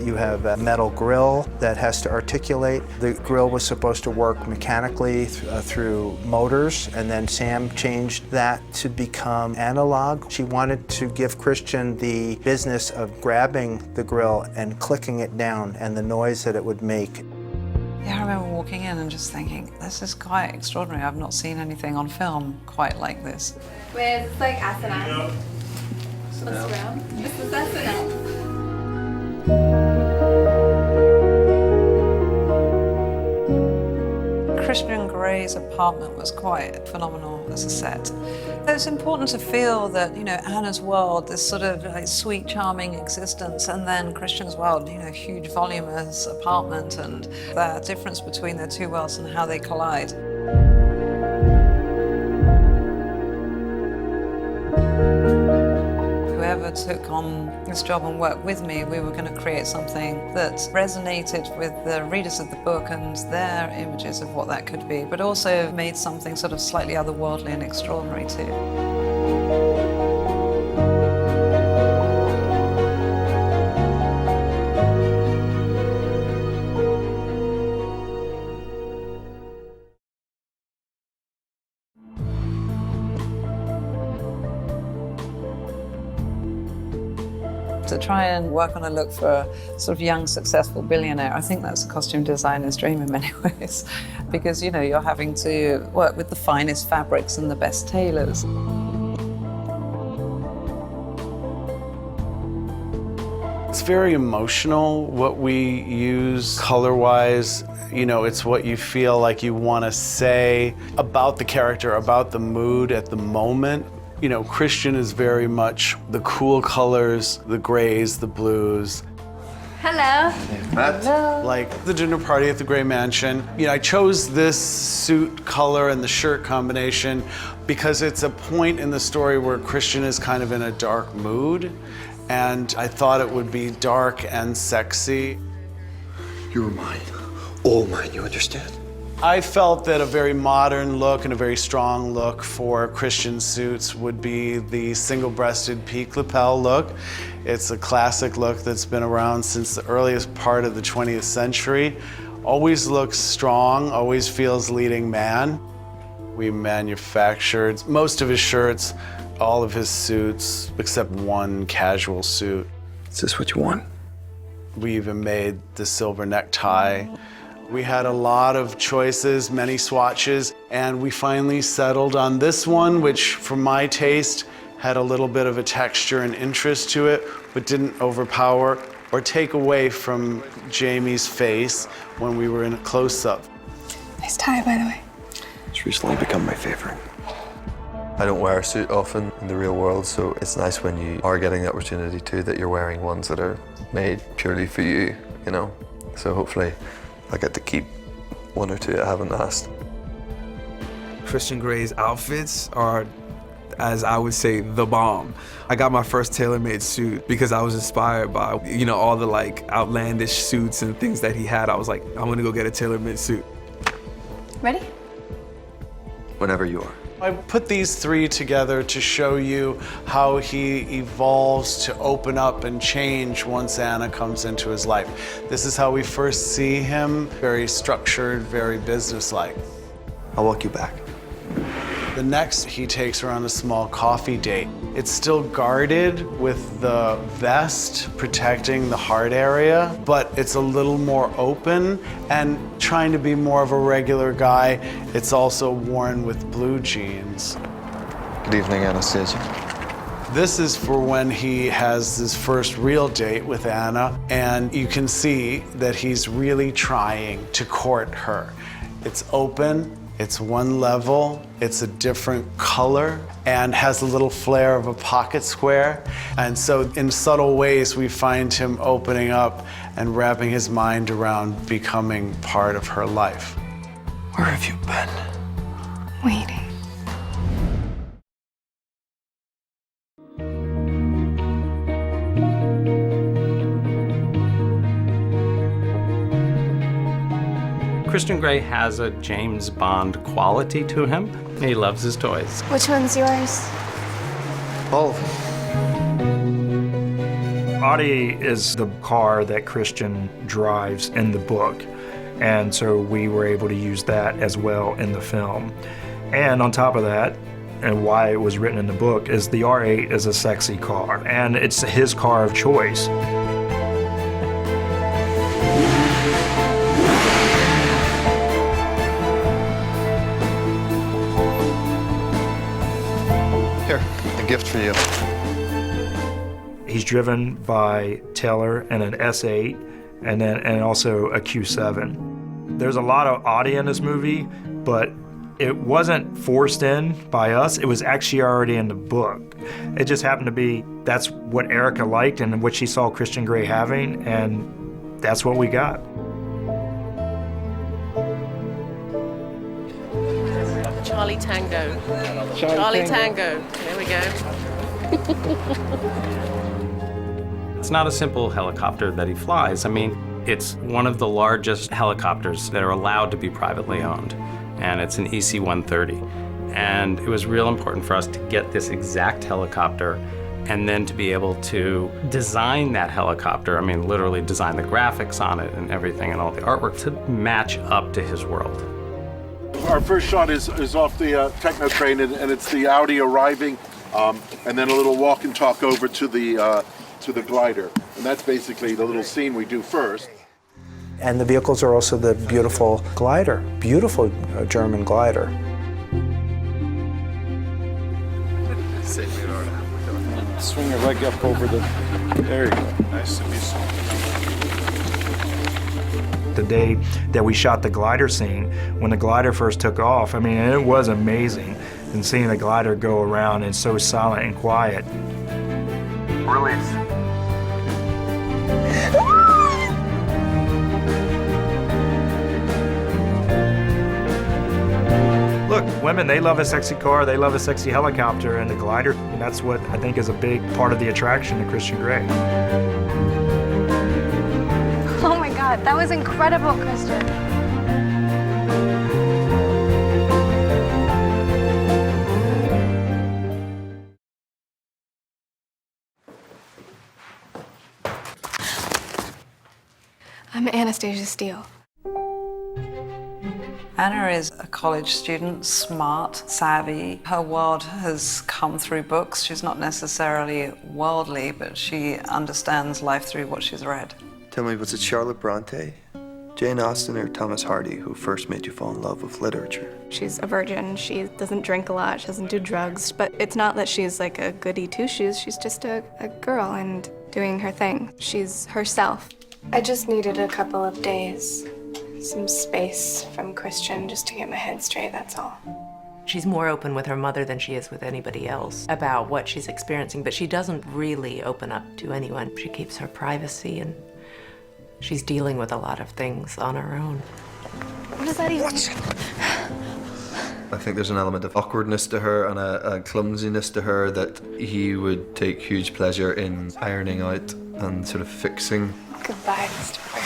You have a metal grill that has to articulate. The grill was supposed to work mechanically through motors, and then Sam changed that to become analog. She wanted to give Christian the business of grabbing the grill and clicking it down and the noise that it would make. Yeah, I remember walking in and just thinking, this is quite extraordinary. I've not seen anything on film quite like this. Wait, it's like SNL. What's around? This is SNL. Christian Grey's apartment was quite phenomenal as a set. It's important to feel that, you know, Anna's world, this sort of like sweet, charming existence, and then Christian's world, you know, huge voluminous apartment, and the difference between the two worlds and how they collide. Whoever took on this job and worked with me, we were going to create something that resonated with the readers of the book and their images of what that could be, but also made something sort of slightly otherworldly and extraordinary too. To try and work on a look for a sort of young, successful billionaire, I think that's a costume designer's dream in many ways. Because, you know, you're having to work with the finest fabrics and the best tailors. It's very emotional what we use color-wise. You know, it's what you feel like you want to say about the character, about the mood at the moment. You know, Christian is very much the cool colors, the grays, the blues. Hello. Hello. Like the dinner party at the Gray Mansion. You know, I chose this suit color and the shirt combination because it's a point in the story where Christian is kind of in a dark mood, and I thought it would be dark and sexy. You're mine. All mine, you understand? I felt that a very modern look and a very strong look for Christian suits would be the single-breasted peak lapel look. It's a classic look that's been around since the earliest part of the 20th century. Always looks strong, always feels leading man. We manufactured most of his shirts, all of his suits, except one casual suit. Is this what you want? We even made the silver necktie. We had a lot of choices, many swatches, and we finally settled on this one, which for my taste had a little bit of a texture and interest to it, but didn't overpower or take away from Jamie's face when we were in a close-up. Nice tie, by the way. It's recently become my favorite. I don't wear a suit often in the real world, so it's nice when you are getting the opportunity to, that you're wearing ones that are made purely for you, you know? So hopefully I get to keep one or two I haven't asked. Christian Grey's outfits are, as I would say, the bomb. I got my first tailor-made suit because I was inspired by, you know, all the like outlandish suits and things that he had. I was like, I'm gonna go get a tailor-made suit. Ready? Whenever you are. I put these three together to show you how he evolves to open up and change once Anna comes into his life. This is how we first see him, very structured, very businesslike. I'll walk you back. The next, he takes her on a small coffee date. It's still guarded with the vest protecting the heart area, but it's a little more open, and trying to be more of a regular guy, it's also worn with blue jeans. Good evening, Anastasia. This is for when he has his first real date with Anna, and you can see that he's really trying to court her. It's open. It's one level, it's a different color, and has a little flair of a pocket square. And so in subtle ways, we find him opening up and wrapping his mind around becoming part of her life. Where have you been? Waiting. Christian Grey has a James Bond quality to him. He loves his toys. Which one's yours? All of them. Audi is the car that Christian drives in the book, and so we were able to use that as well in the film. And on top of that, and why it was written in the book, is the R8 is a sexy car, and it's his car of choice. Here, a gift for you. He's driven by Taylor and an S8 and also a Q7. There's a lot of Audi in this movie, but it wasn't forced in by us. It was actually already in the book. It just happened to be that's what Erica liked and what she saw Christian Grey having, and that's what we got. Charlie Tango. Charlie Tango. There we go. It's not a simple helicopter that he flies. I mean, it's one of the largest helicopters that are allowed to be privately owned, and it's an EC-130. And it was real important for us to get this exact helicopter and then to be able to design that helicopter, I mean, literally design the graphics on it and everything and all the artwork to match up to his world. Our first shot is off the techno train, and it's the Audi arriving, and then a little walk and talk over to the glider. And that's basically the little scene we do first. And the vehicles are also the beautiful glider, beautiful German glider. Swing your leg up over the, there you go. Nice to be seen. The day that we shot the glider scene, when the glider first took off, I mean, it was amazing. And seeing the glider go around and so silent and quiet. Release. Look, women, they love a sexy car, they love a sexy helicopter, and the glider, and that's what I think is a big part of the attraction to Christian Grey. Oh my God, God, that was incredible, Christian. I'm Anastasia Steele. Anna is a college student, smart, savvy. Her world has come through books. She's not necessarily worldly, but she understands life through what she's read. Tell me, was it Charlotte Bronte, Jane Austen, or Thomas Hardy who first made you fall in love with literature? She's a virgin. She doesn't drink a lot. She doesn't do drugs. But it's not that she's like a goody two-shoes. She's just a girl and doing her thing. She's herself. I just needed a couple of days. Some space from Christian just to get my head straight, that's all. She's more open with her mother than she is with anybody else about what she's experiencing, but she doesn't really open up to anyone. She keeps her privacy, and she's dealing with a lot of things on her own. What does that even mean? I think there's an element of awkwardness to her and a clumsiness to her that he would take huge pleasure in ironing out and sort of fixing. Goodbye, Mr. Bird.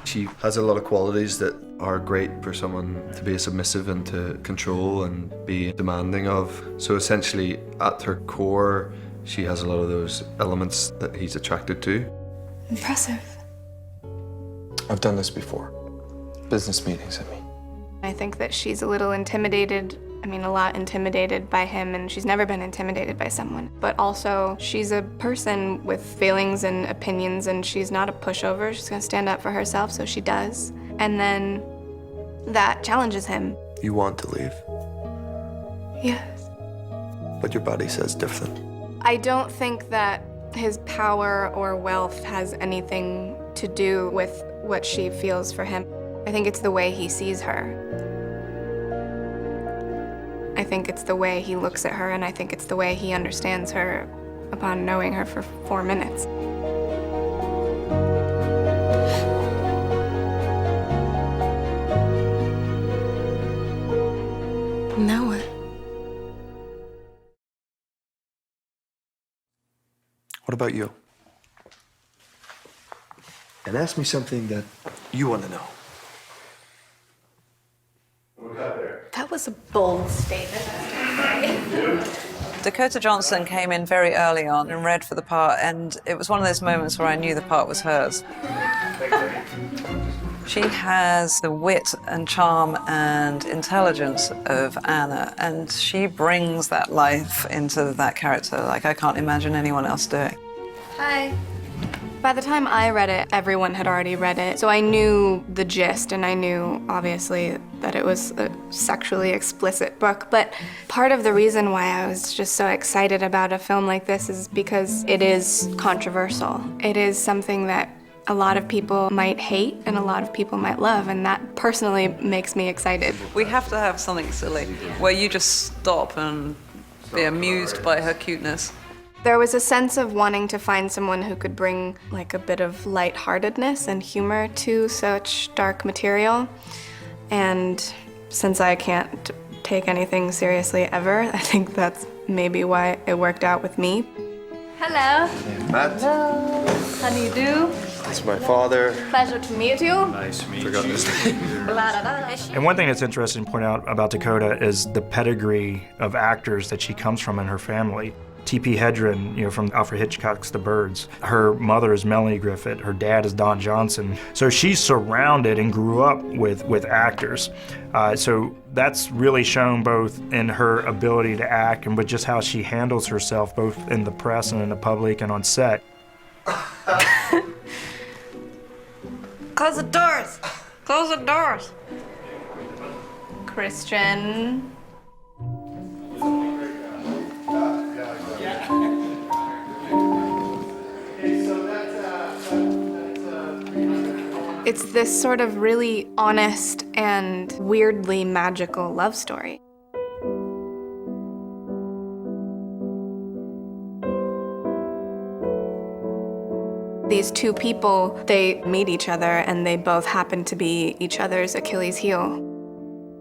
She has a lot of qualities that are great for someone to be submissive and to control and be demanding of. So essentially, at her core, she has a lot of those elements that he's attracted to. Impressive. I've done this before. Business meetings, I mean. I think that she's a little intimidated. I mean, a lot intimidated by him, and she's never been intimidated by someone. But also, she's a person with feelings and opinions, and she's not a pushover. She's gonna stand up for herself, so she does. And then that challenges him. You want to leave, Yes. but your body says different. I don't think that his power or wealth has anything to do with what she feels for him. I think it's the way he sees her. I think it's the way he looks at her, and I think it's the way he understands her upon knowing her for 4 minutes. Now what? What about you? And ask me something that you want to know. That was a bold statement. Dakota Johnson came in very early on and read for the part, and it was one of those moments where I knew the part was hers. She has the wit and charm and intelligence of Anna, and she brings that life into that character like I can't imagine anyone else doing. Hi. By the time I read it, everyone had already read it, so I knew the gist, and I knew, obviously, that it was a sexually explicit book. But part of the reason why I was just so excited about a film like this is because it is controversial. It is something that a lot of people might hate and a lot of people might love, and that personally makes me excited. We have to have something silly where you just stop and be amused by her cuteness. There was a sense of wanting to find someone who could bring like a bit of lightheartedness and humor to such dark material. And since I can't take anything seriously ever, I think that's maybe why it worked out with me. Hello. Matt. Hello. How do you do? That's my father. Pleasure to meet you. Nice to meet Forgot his name. And one thing that's interesting to point out about Dakota is the pedigree of actors that she comes from in her family. T.P. Hedren, from Alfred Hitchcock's The Birds. Her mother is Melanie Griffith. Her dad is Don Johnson. So she's surrounded and grew up with actors. So that's really shown both in her ability to act and but just how she handles herself both in the press and in the public and on set. Close the doors. Close the doors. Christian. It's this sort of really honest and weirdly magical love story. These two people, they meet each other and they both happen to be each other's Achilles heel.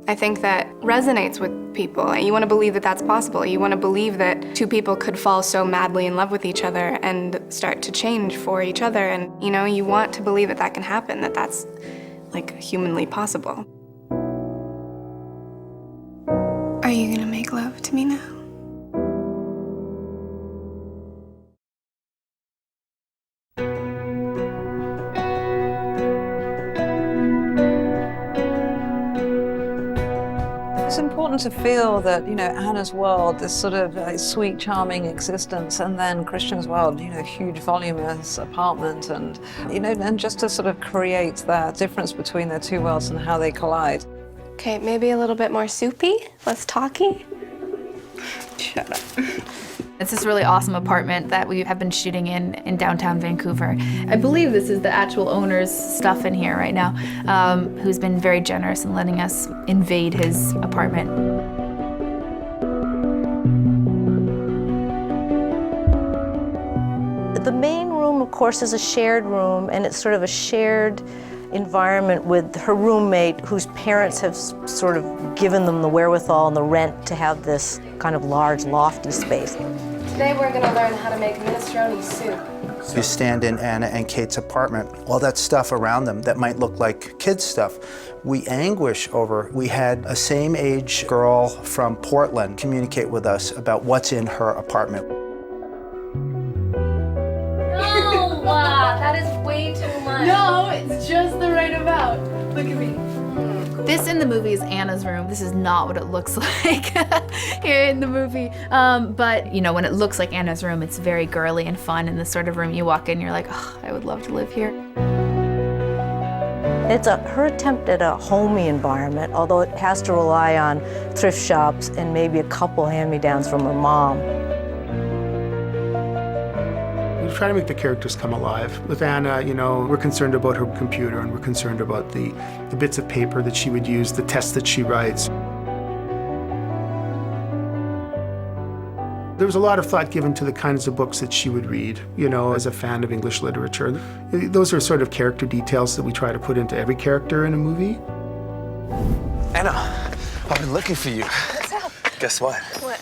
I think that resonates with people. You want to believe that that's possible. You want to believe that two people could fall so madly in love with each other and start to change for each other. And, you know, you want to believe that that can happen, that that's, like, humanly possible. Are you gonna make love to me now? It's important to feel that, you know, Anna's world, this sort of sweet, charming existence, and then Christian's world, you know, huge, voluminous apartment, and, you know, and just to sort of create that difference between the two worlds and how they collide. Okay, maybe a little bit more soupy, less talky. Shut up. It's this really awesome apartment that we have been shooting in downtown Vancouver. I believe this is the actual owner's stuff in here right now, who's been very generous in letting us invade his apartment. The main room, of course, is a shared room, and it's sort of a shared environment with her roommate whose parents have sort of given them the wherewithal and the rent to have this kind of large, lofty space. Today we're gonna learn how to make minestrone soup. You stand in Anna and Kate's apartment, all that stuff around them that might look like kids' stuff, we anguish over. We had a same-age girl from Portland communicate with us about what's in her apartment. No, that is way too much. No, it's just the right amount. Look at me. This in the movie is Anna's room. This is not what it looks like here in the movie. But, you know, when it looks like Anna's room, it's very girly and fun, and the sort of room you walk in, you're like, oh, I would love to live here. It's her attempt at a homey environment, although it has to rely on thrift shops and maybe a couple hand-me-downs from her mom. We try to make the characters come alive. With Anna, you know, we're concerned about her computer, and we're concerned about the bits of paper that she would use, the tests that she writes. There was a lot of thought given to the kinds of books that she would read, you know, as a fan of English literature. Those are sort of character details that we try to put into every character in a movie. Anna, I've been looking for you. What's up? Guess what? What?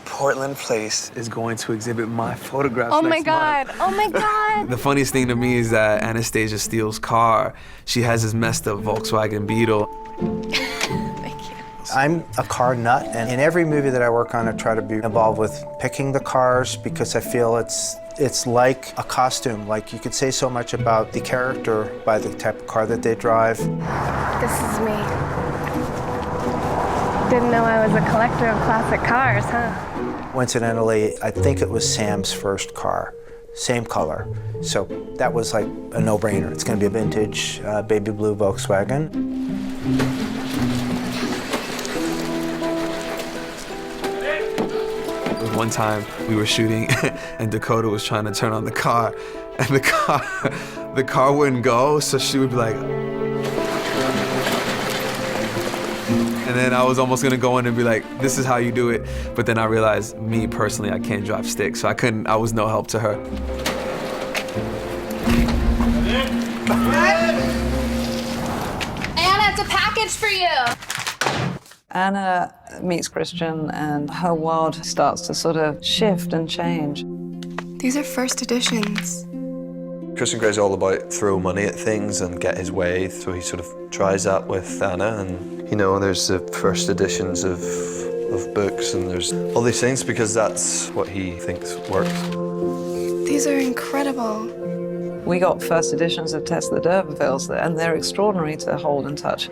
Portland Place is going to exhibit my photographs Oh next my God, month. oh my God. The funniest thing to me is that Anastasia Steele's car, she has this messed up Volkswagen Beetle. I'm a car nut, and in every movie that I work on, I try to be involved with picking the cars because I feel it's like a costume. Like, you could say so much about the character by the type of car that they drive. This is me. Didn't know I was a collector of classic cars, huh? Coincidentally, I think it was Sam's first car, same color. So that was like a no-brainer. It's gonna be a vintage baby blue Volkswagen. One time we were shooting and Dakota was trying to turn on the car, and the car wouldn't go, so she would be like, and then I was almost gonna go in and be like, this is how you do it, but then I realized, me personally, I can't drive stick, so I was no help to her. Anna, it's a package for you. Anna meets Christian and her world starts to sort of shift and change. These are first editions. Christian Grey's all about throw money at things and get his way, so he sort of tries that with Anna, and you know, there's the first editions of books, and there's all these things because that's what he thinks works. These are incredible. We got first editions of Tess the D'Urbervilles, and they're extraordinary to hold and touch.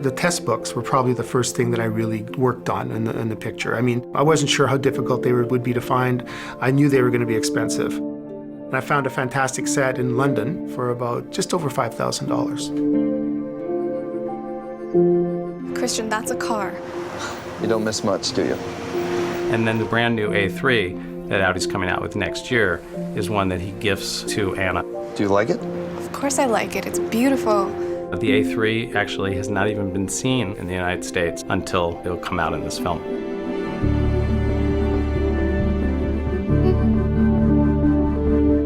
The test books were probably the first thing that I really worked on in the picture. I mean, I wasn't sure how difficult they would be to find. I knew they were going to be expensive. And I found a fantastic set in London for about just over $5,000. Christian, that's a car. You don't miss much, do you? And then the brand new A3 that Audi's coming out with next year is one that he gifts to Anna. Do you like it? Of course I like it. It's beautiful. The A3 actually has not even been seen in the United States until it'll come out in this film.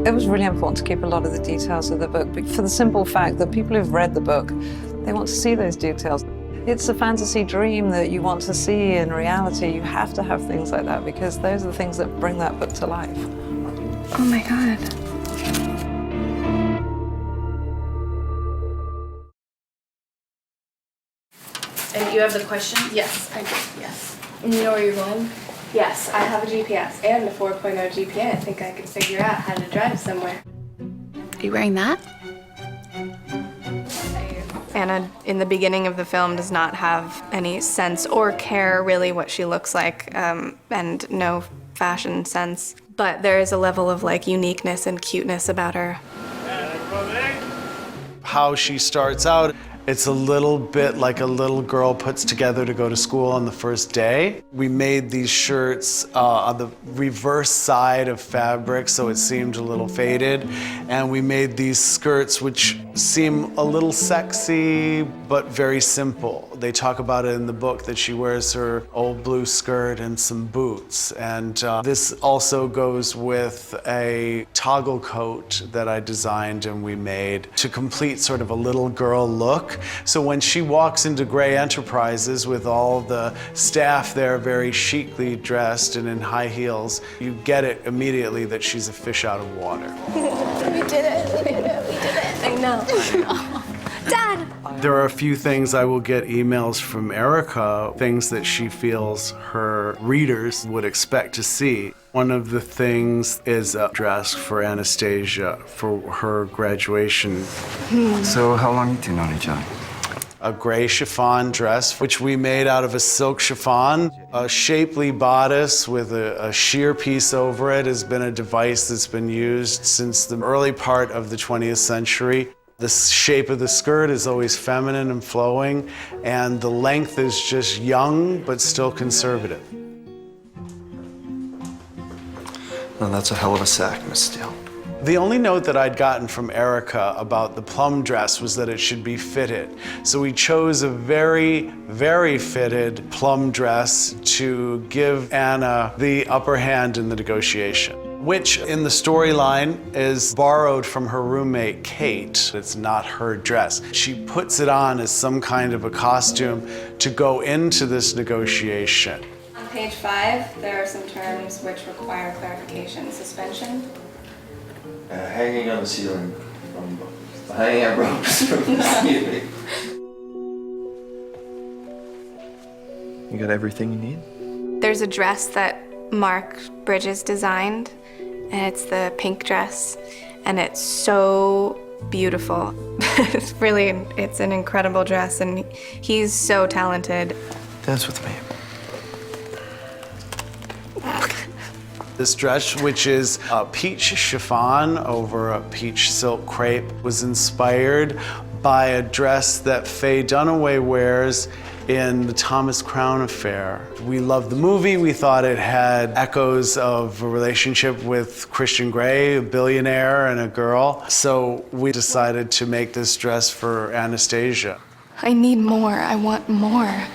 It was really important to keep a lot of the details of the book, for the simple fact that people who've read the book, they want to see those details. It's a fantasy dream that you want to see in reality. You have to have things like that because those are the things that bring that book to life. Oh my God. And you have the question? Yes, I do, yes. And you know where you're going? Yes, I have a GPS and a 4.0 GPA. I think I could figure out how to drive somewhere. Are you wearing that? Anna, in the beginning of the film, does not have any sense or care really what she looks like, and no fashion sense. But there is a level of like uniqueness and cuteness about her. How she starts out, it's a little bit like a little girl puts together to go to school on the first day. We made these shirts on the reverse side of fabric, so it seemed a little faded. And we made these skirts which seem a little sexy, but very simple. They talk about it in the book that she wears her old blue skirt and some boots. And this also goes with a toggle coat that I designed and we made to complete sort of a little girl look. So when she walks into Gray Enterprises with all the staff there very chicly dressed and in high heels, you get it immediately that she's a fish out of water. We did it. We did it. I know. Dad! There are a few things I will get emails from Erica, things that she feels her readers would expect to see. One of the things is a dress for Anastasia for her graduation. So how long you two known each other? A gray chiffon dress, which we made out of a silk chiffon. A shapely bodice with a sheer piece over it has been a device that's been used since the early part of the 20th century. The shape of the skirt is always feminine and flowing, and the length is just young but still conservative. Well, that's a hell of a sack, Miss Steele. The only note that I'd gotten from Erica about the plum dress was that it should be fitted. So we chose a very, very fitted plum dress to give Anna the upper hand in the negotiation, which in the storyline is borrowed from her roommate, Kate. It's not her dress. She puts it on as some kind of a costume to go into this negotiation. On page 5, there are some terms which require clarification. Suspension. Hanging on the ceiling, hanging on ropes. Excuse me. You got everything you need? There's a dress that Mark Bridges designed, and it's the pink dress, and it's so beautiful. It's an incredible dress, and he's so talented. Dance with me. This dress, which is a peach chiffon over a peach silk crepe, was inspired by a dress that Faye Dunaway wears in the Thomas Crown Affair. We loved the movie. We thought it had echoes of a relationship with Christian Grey, a billionaire and a girl. So we decided to make this dress for Anastasia. I need more. I want more.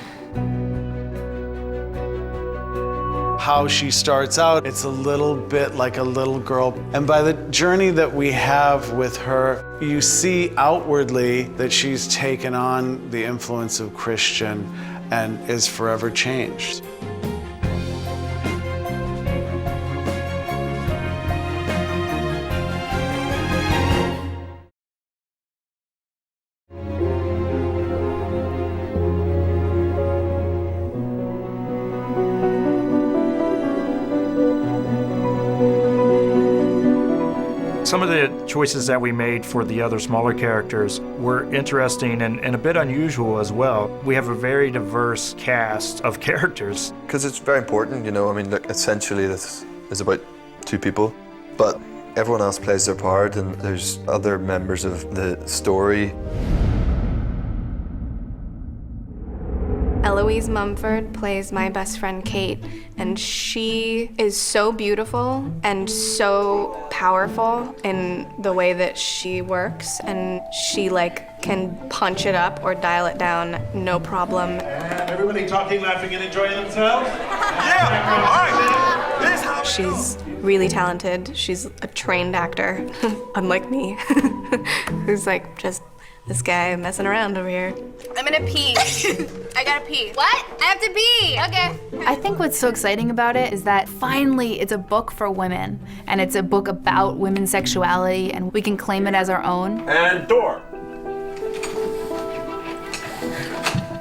How she starts out, it's a little bit like a little girl. And by the journey that we have with her, you see outwardly that she's taken on the influence of Christian and is forever changed. Some of the choices that we made for the other smaller characters were interesting and a bit unusual as well. We have a very diverse cast of characters. Because it's very important, you know, I mean, look, essentially this is about two people, but everyone else plays their part and there's other members of the story. Eloise Mumford plays my best friend Kate, and she is so beautiful and so powerful in the way that she works, and she can punch it up or dial it down, no problem. And everybody talking, laughing, and enjoying themselves? Yeah! All right! She's really talented. She's a trained actor, unlike me, who's just This guy messing around over here. I'm gonna pee. I gotta pee. What? I have to pee. Okay. I think what's so exciting about it is that finally it's a book for women, and it's a book about women's sexuality, and we can claim it as our own. And door.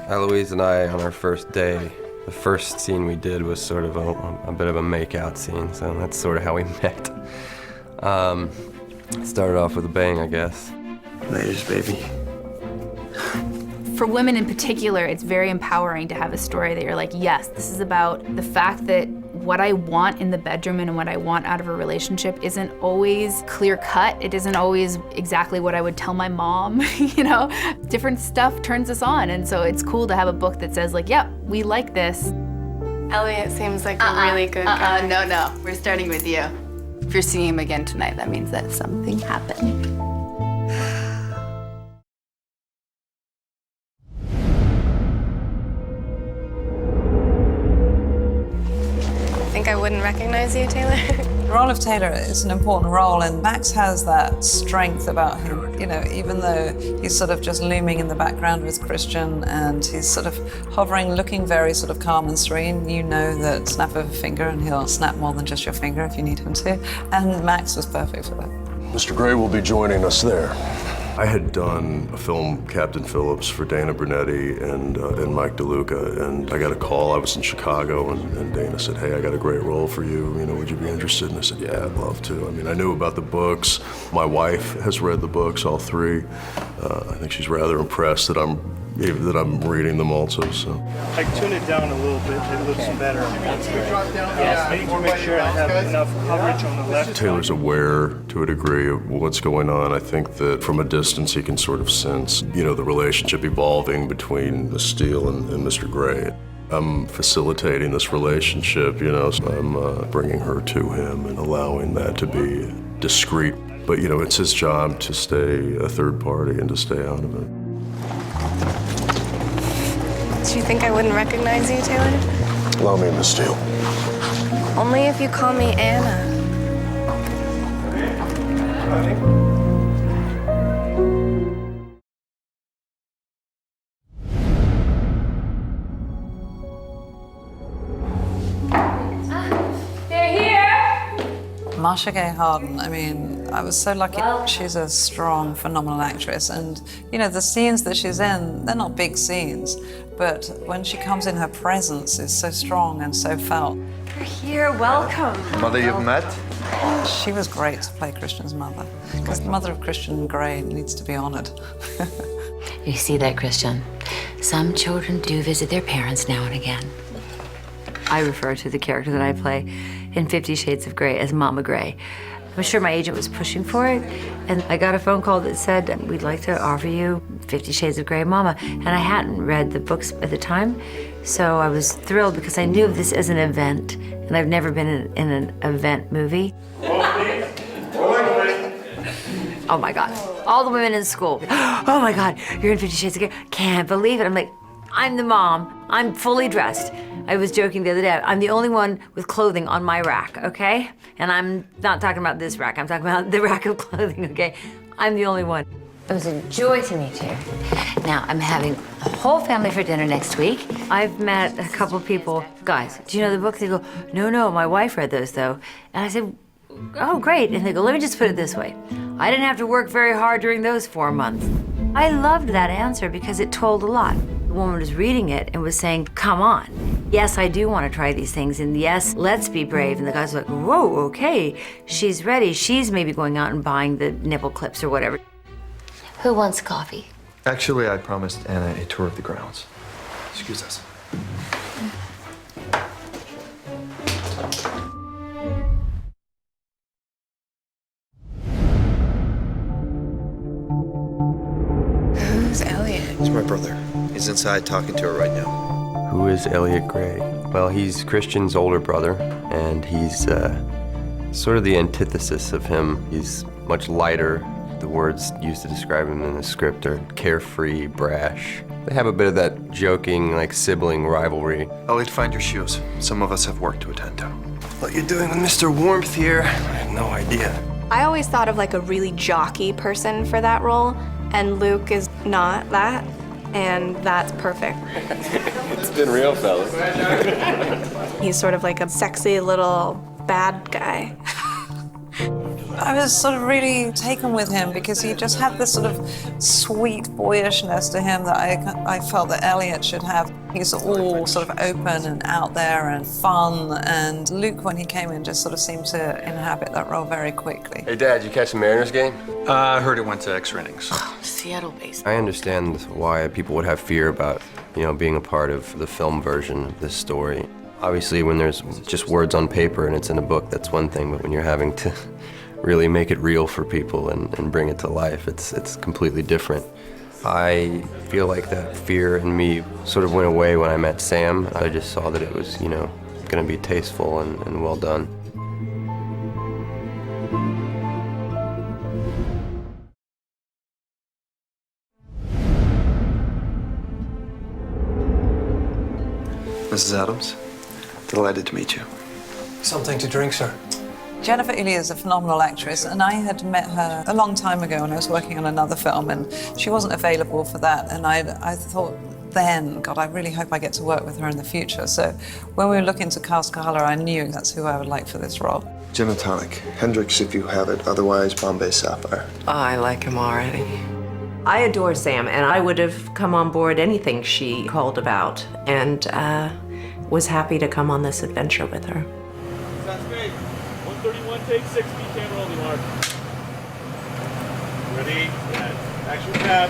Eloise and I, on our first day, the first scene we did was sort of a bit of a make-out scene, so that's sort of how we met. Started off with a bang, I guess. Ladies, baby. For women in particular, it's very empowering to have a story that you're like, yes, this is about the fact that what I want in the bedroom and what I want out of a relationship isn't always clear-cut. It isn't always exactly what I would tell my mom, you know? Different stuff turns us on, and so it's cool to have a book that says like, yep, we like this. Elliot seems like a really good guy. No, we're starting with you. If you're seeing him again tonight, that means that something happened. I think I wouldn't recognize you, Taylor. The role of Taylor is an important role, and Max has that strength about him. You know, even though he's sort of just looming in the background with Christian, and he's sort of hovering, looking very sort of calm and serene, you know that snap of a finger and he'll snap more than just your finger if you need him to. And Max was perfect for that. Mr. Gray will be joining us there. I had done a film, Captain Phillips, for Dana Brunetti and Mike DeLuca, and I got a call. I was in Chicago, and Dana said, hey, I got a great role for you. You know, would you be interested? And I said, yeah, I'd love to. I mean, I knew about the books. My wife has read the books, all three. I think she's rather impressed that I'm reading them also, so. I tune it down a little bit, it looks better. Yes, I need to make sure I have enough coverage on the left. Taylor's aware to a degree of what's going on. I think that from a distance he can sort of sense, you know, the relationship evolving between Miss Steele and Mr. Gray. I'm facilitating this relationship, you know, so I'm bringing her to him and allowing that to be discreet. But, you know, it's his job to stay a third party and to stay out of it. Do you think I wouldn't recognize you, Taylor? Allow me, Miss Steele. Only if you call me Anna. They're here! Marcia Gay Harden, I mean, I was so lucky. She's a strong, phenomenal actress, and you know, the scenes that she's in, they're not big scenes, but when she comes in, her presence is so strong and so felt. You're here, welcome. Mother you've met? She was great to play Christian's mother, because the mother of Christian Grey needs to be honored. You see that, Christian? Some children do visit their parents now and again. I refer to the character that I play in 50 Shades of Grey as Mama Grey. I'm sure my agent was pushing for it, and I got a phone call that said, we'd like to offer you 50 Shades of Grey Mama. And I hadn't read the books at the time, so I was thrilled because I knew of this as an event, and I've never been in an event movie. Oh my God, all the women in school. Oh my God, you're in 50 Shades of Grey. Can't believe it. I'm like, I'm the mom. I'm fully dressed. I was joking the other day. I'm the only one with clothing on my rack, okay? And I'm not talking about this rack. I'm talking about the rack of clothing, okay? I'm the only one. It was a joy to meet you. Now, I'm having the whole family for dinner next week. I've met a couple people. Guys, do you know the book? They go, no, my wife read those, though. And I said, oh, great. And they go, let me just put it this way. I didn't have to work very hard during those 4 months. I loved that answer because it told a lot. The woman was reading it and was saying, come on. Yes, I do want to try these things, and yes, let's be brave. And the guys were like, whoa, okay, she's ready. She's maybe going out and buying the nipple clips or whatever. Who wants coffee? Actually, I promised Anna a tour of the grounds. Excuse us. Who's Elliot? He's my brother. He's inside talking to her right now. Who is Elliot Gray? Well, he's Christian's older brother, and he's sort of the antithesis of him. He's much lighter. The words used to describe him in the script are carefree, brash. They have a bit of that joking, like sibling rivalry. Elliot, find your shoes. Some of us have work to attend to. What you're doing with Mr. Warmth here, I have no idea. I always thought of like a really jockey person for that role, And Luke is not that, and that's perfect. It's been real, fellas. He's sort of like a sexy little bad guy. I was sort of really taken with him because he just had this sort of sweet boyishness to him that I felt that Elliot should have. He's all sort of open and out there and fun, and Luke, when he came in, just sort of seemed to inhabit that role very quickly. Hey, Dad, you catch the Mariners game? I heard it went to extra innings. Seattle-based. I understand why people would have fear about, being a part of the film version of this story. Obviously, when there's just words on paper and it's in a book, that's one thing, but when you're having to really make it real for people and bring it to life, it's completely different. I feel like that fear in me sort of went away when I met Sam. I just saw that it was, gonna be tasteful and well done. Mrs. Adams, delighted to meet you. Something to drink, sir. Jennifer Ely is a phenomenal actress, and I had met her a long time ago when I was working on another film, and she wasn't available for that. And I thought then, God, I really hope I get to work with her in the future. So when we were looking to cast Carla, I knew that's who I would like for this role. Gin and tonic. Hendrix if you have it, otherwise Bombay Sapphire. I like him already. I adore Sam, and I would have come on board anything she called about, and was happy to come on this adventure with her. Sounds great. 131, take 60, camera only, Mark. Ready? Yeah. Action tap.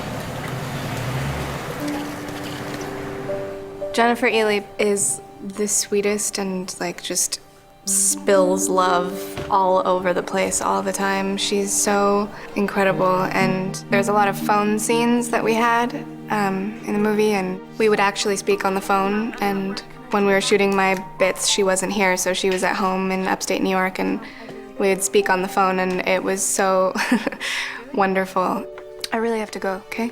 Jennifer Ely is the sweetest and just spills love all over the place all the time. She's so incredible, and there's a lot of phone scenes that we had in the movie, and we would actually speak on the phone, and when we were shooting my bits, she wasn't here, so she was at home in upstate New York, and we would speak on the phone, and it was so wonderful. I really have to go, okay?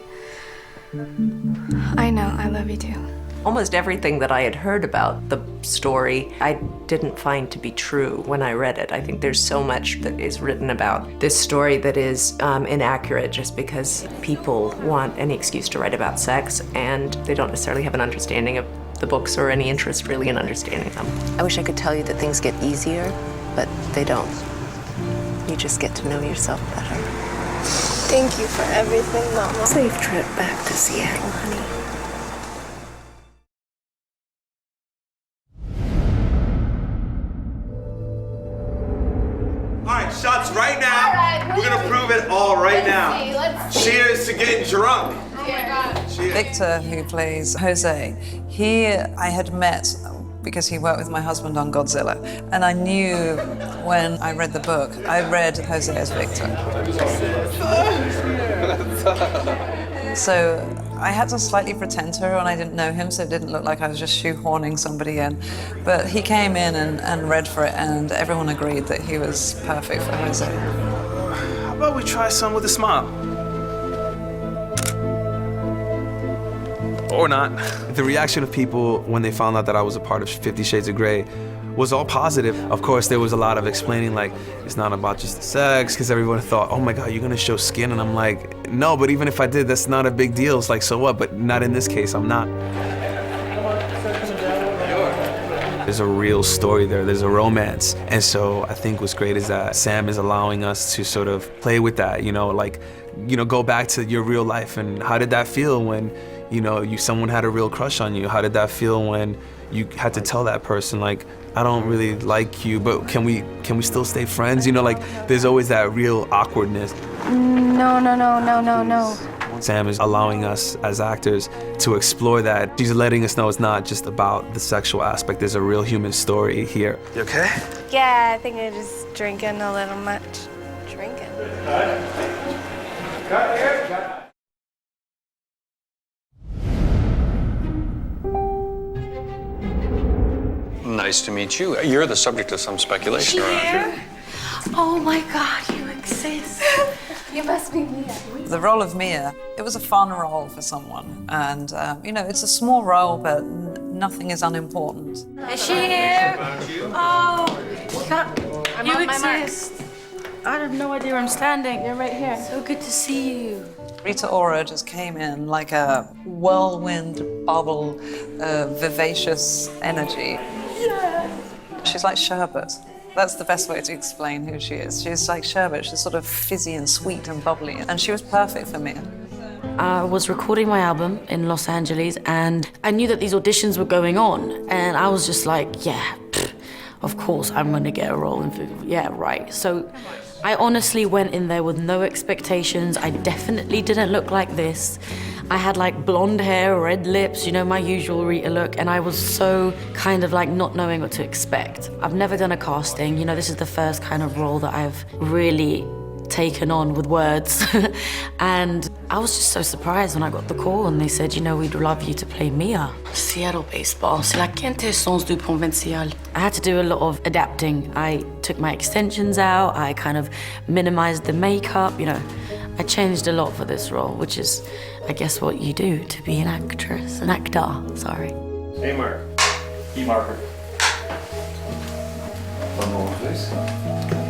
I know, I love you too. Almost everything that I had heard about the story, I didn't find to be true when I read it. I think there's so much that is written about this story that is inaccurate just because people want any excuse to write about sex, and they don't necessarily have an understanding of the books or any interest really in understanding them. I wish I could tell you that things get easier, but they don't. You just get to know yourself better. Thank you for everything, Mama. Safe trip back to Seattle, honey. All right, shots right now. All right, we're gonna prove it all right now. Let's see. Cheers to getting drunk. Oh my God. Cheers. Victor, who plays Jose, I had met because he worked with my husband on Godzilla, and I knew when I read the book, I read Jose as Victor. So I had to slightly pretend to her when I didn't know him, so it didn't look like I was just shoehorning somebody in. But he came in and read for it, and everyone agreed that he was perfect for Jose. How about we try some with a smile? Or not. The reaction of people when they found out that I was a part of 50 Shades of Grey was all positive. Of course, there was a lot of explaining, like, it's not about just the sex, because everyone thought, oh my God, you're gonna show skin, and I'm like, no, but even if I did, that's not a big deal. It's like, so what? But not in this case, I'm not. There's a real story there, there's a romance. And so I think what's great is that Sam is allowing us to sort of play with that, go back to your real life, and how did that feel when, someone had a real crush on you? How did that feel when you had to tell that person, like, I don't really like you, but can we still stay friends? There's always that real awkwardness. No. Sam is allowing us as actors to explore that. She's letting us know it's not just about the sexual aspect. There's a real human story here. You okay? Yeah, I think I'm just drinking a little much. Drinking. Cut here. Nice to meet you. You're the subject of some speculation around here. Oh my God, you exist. You must be Mia. The role of Mia, it was a fun role for someone. And, it's a small role, but nothing is unimportant. Is she here? Oh, you on my mark. exist. I have no idea where I'm standing. You're right here. So good to see you. Rita Ora just came in like a whirlwind bubble of vivacious energy. She's like sherbet. That's the best way to explain who she is. She's like sherbet. She's sort of fizzy and sweet and bubbly, and she was perfect for me. I was recording my album in Los Angeles, and I knew that these auditions were going on, and I was just like, yeah, of course I'm gonna get a role in Video. Yeah, right. So I honestly went in there with no expectations. I definitely didn't look like this. I had like blonde hair, red lips, you know, my usual Rita look, and I was so kind of like not knowing what to expect. I've never done a casting, you know, this is the first kind of role that I've really taken on with words. And I was just so surprised when I got the call and they said, you know, we'd love you to play Mia. Seattle baseball, c'est la quintessence du provincial. I had to do a lot of adapting. I took my extensions out, I kind of minimized the makeup, you know. I changed a lot for this role, which is, I guess, what you do to be an actress, an actor, sorry. Hey, Mark. Key marker. One more, please.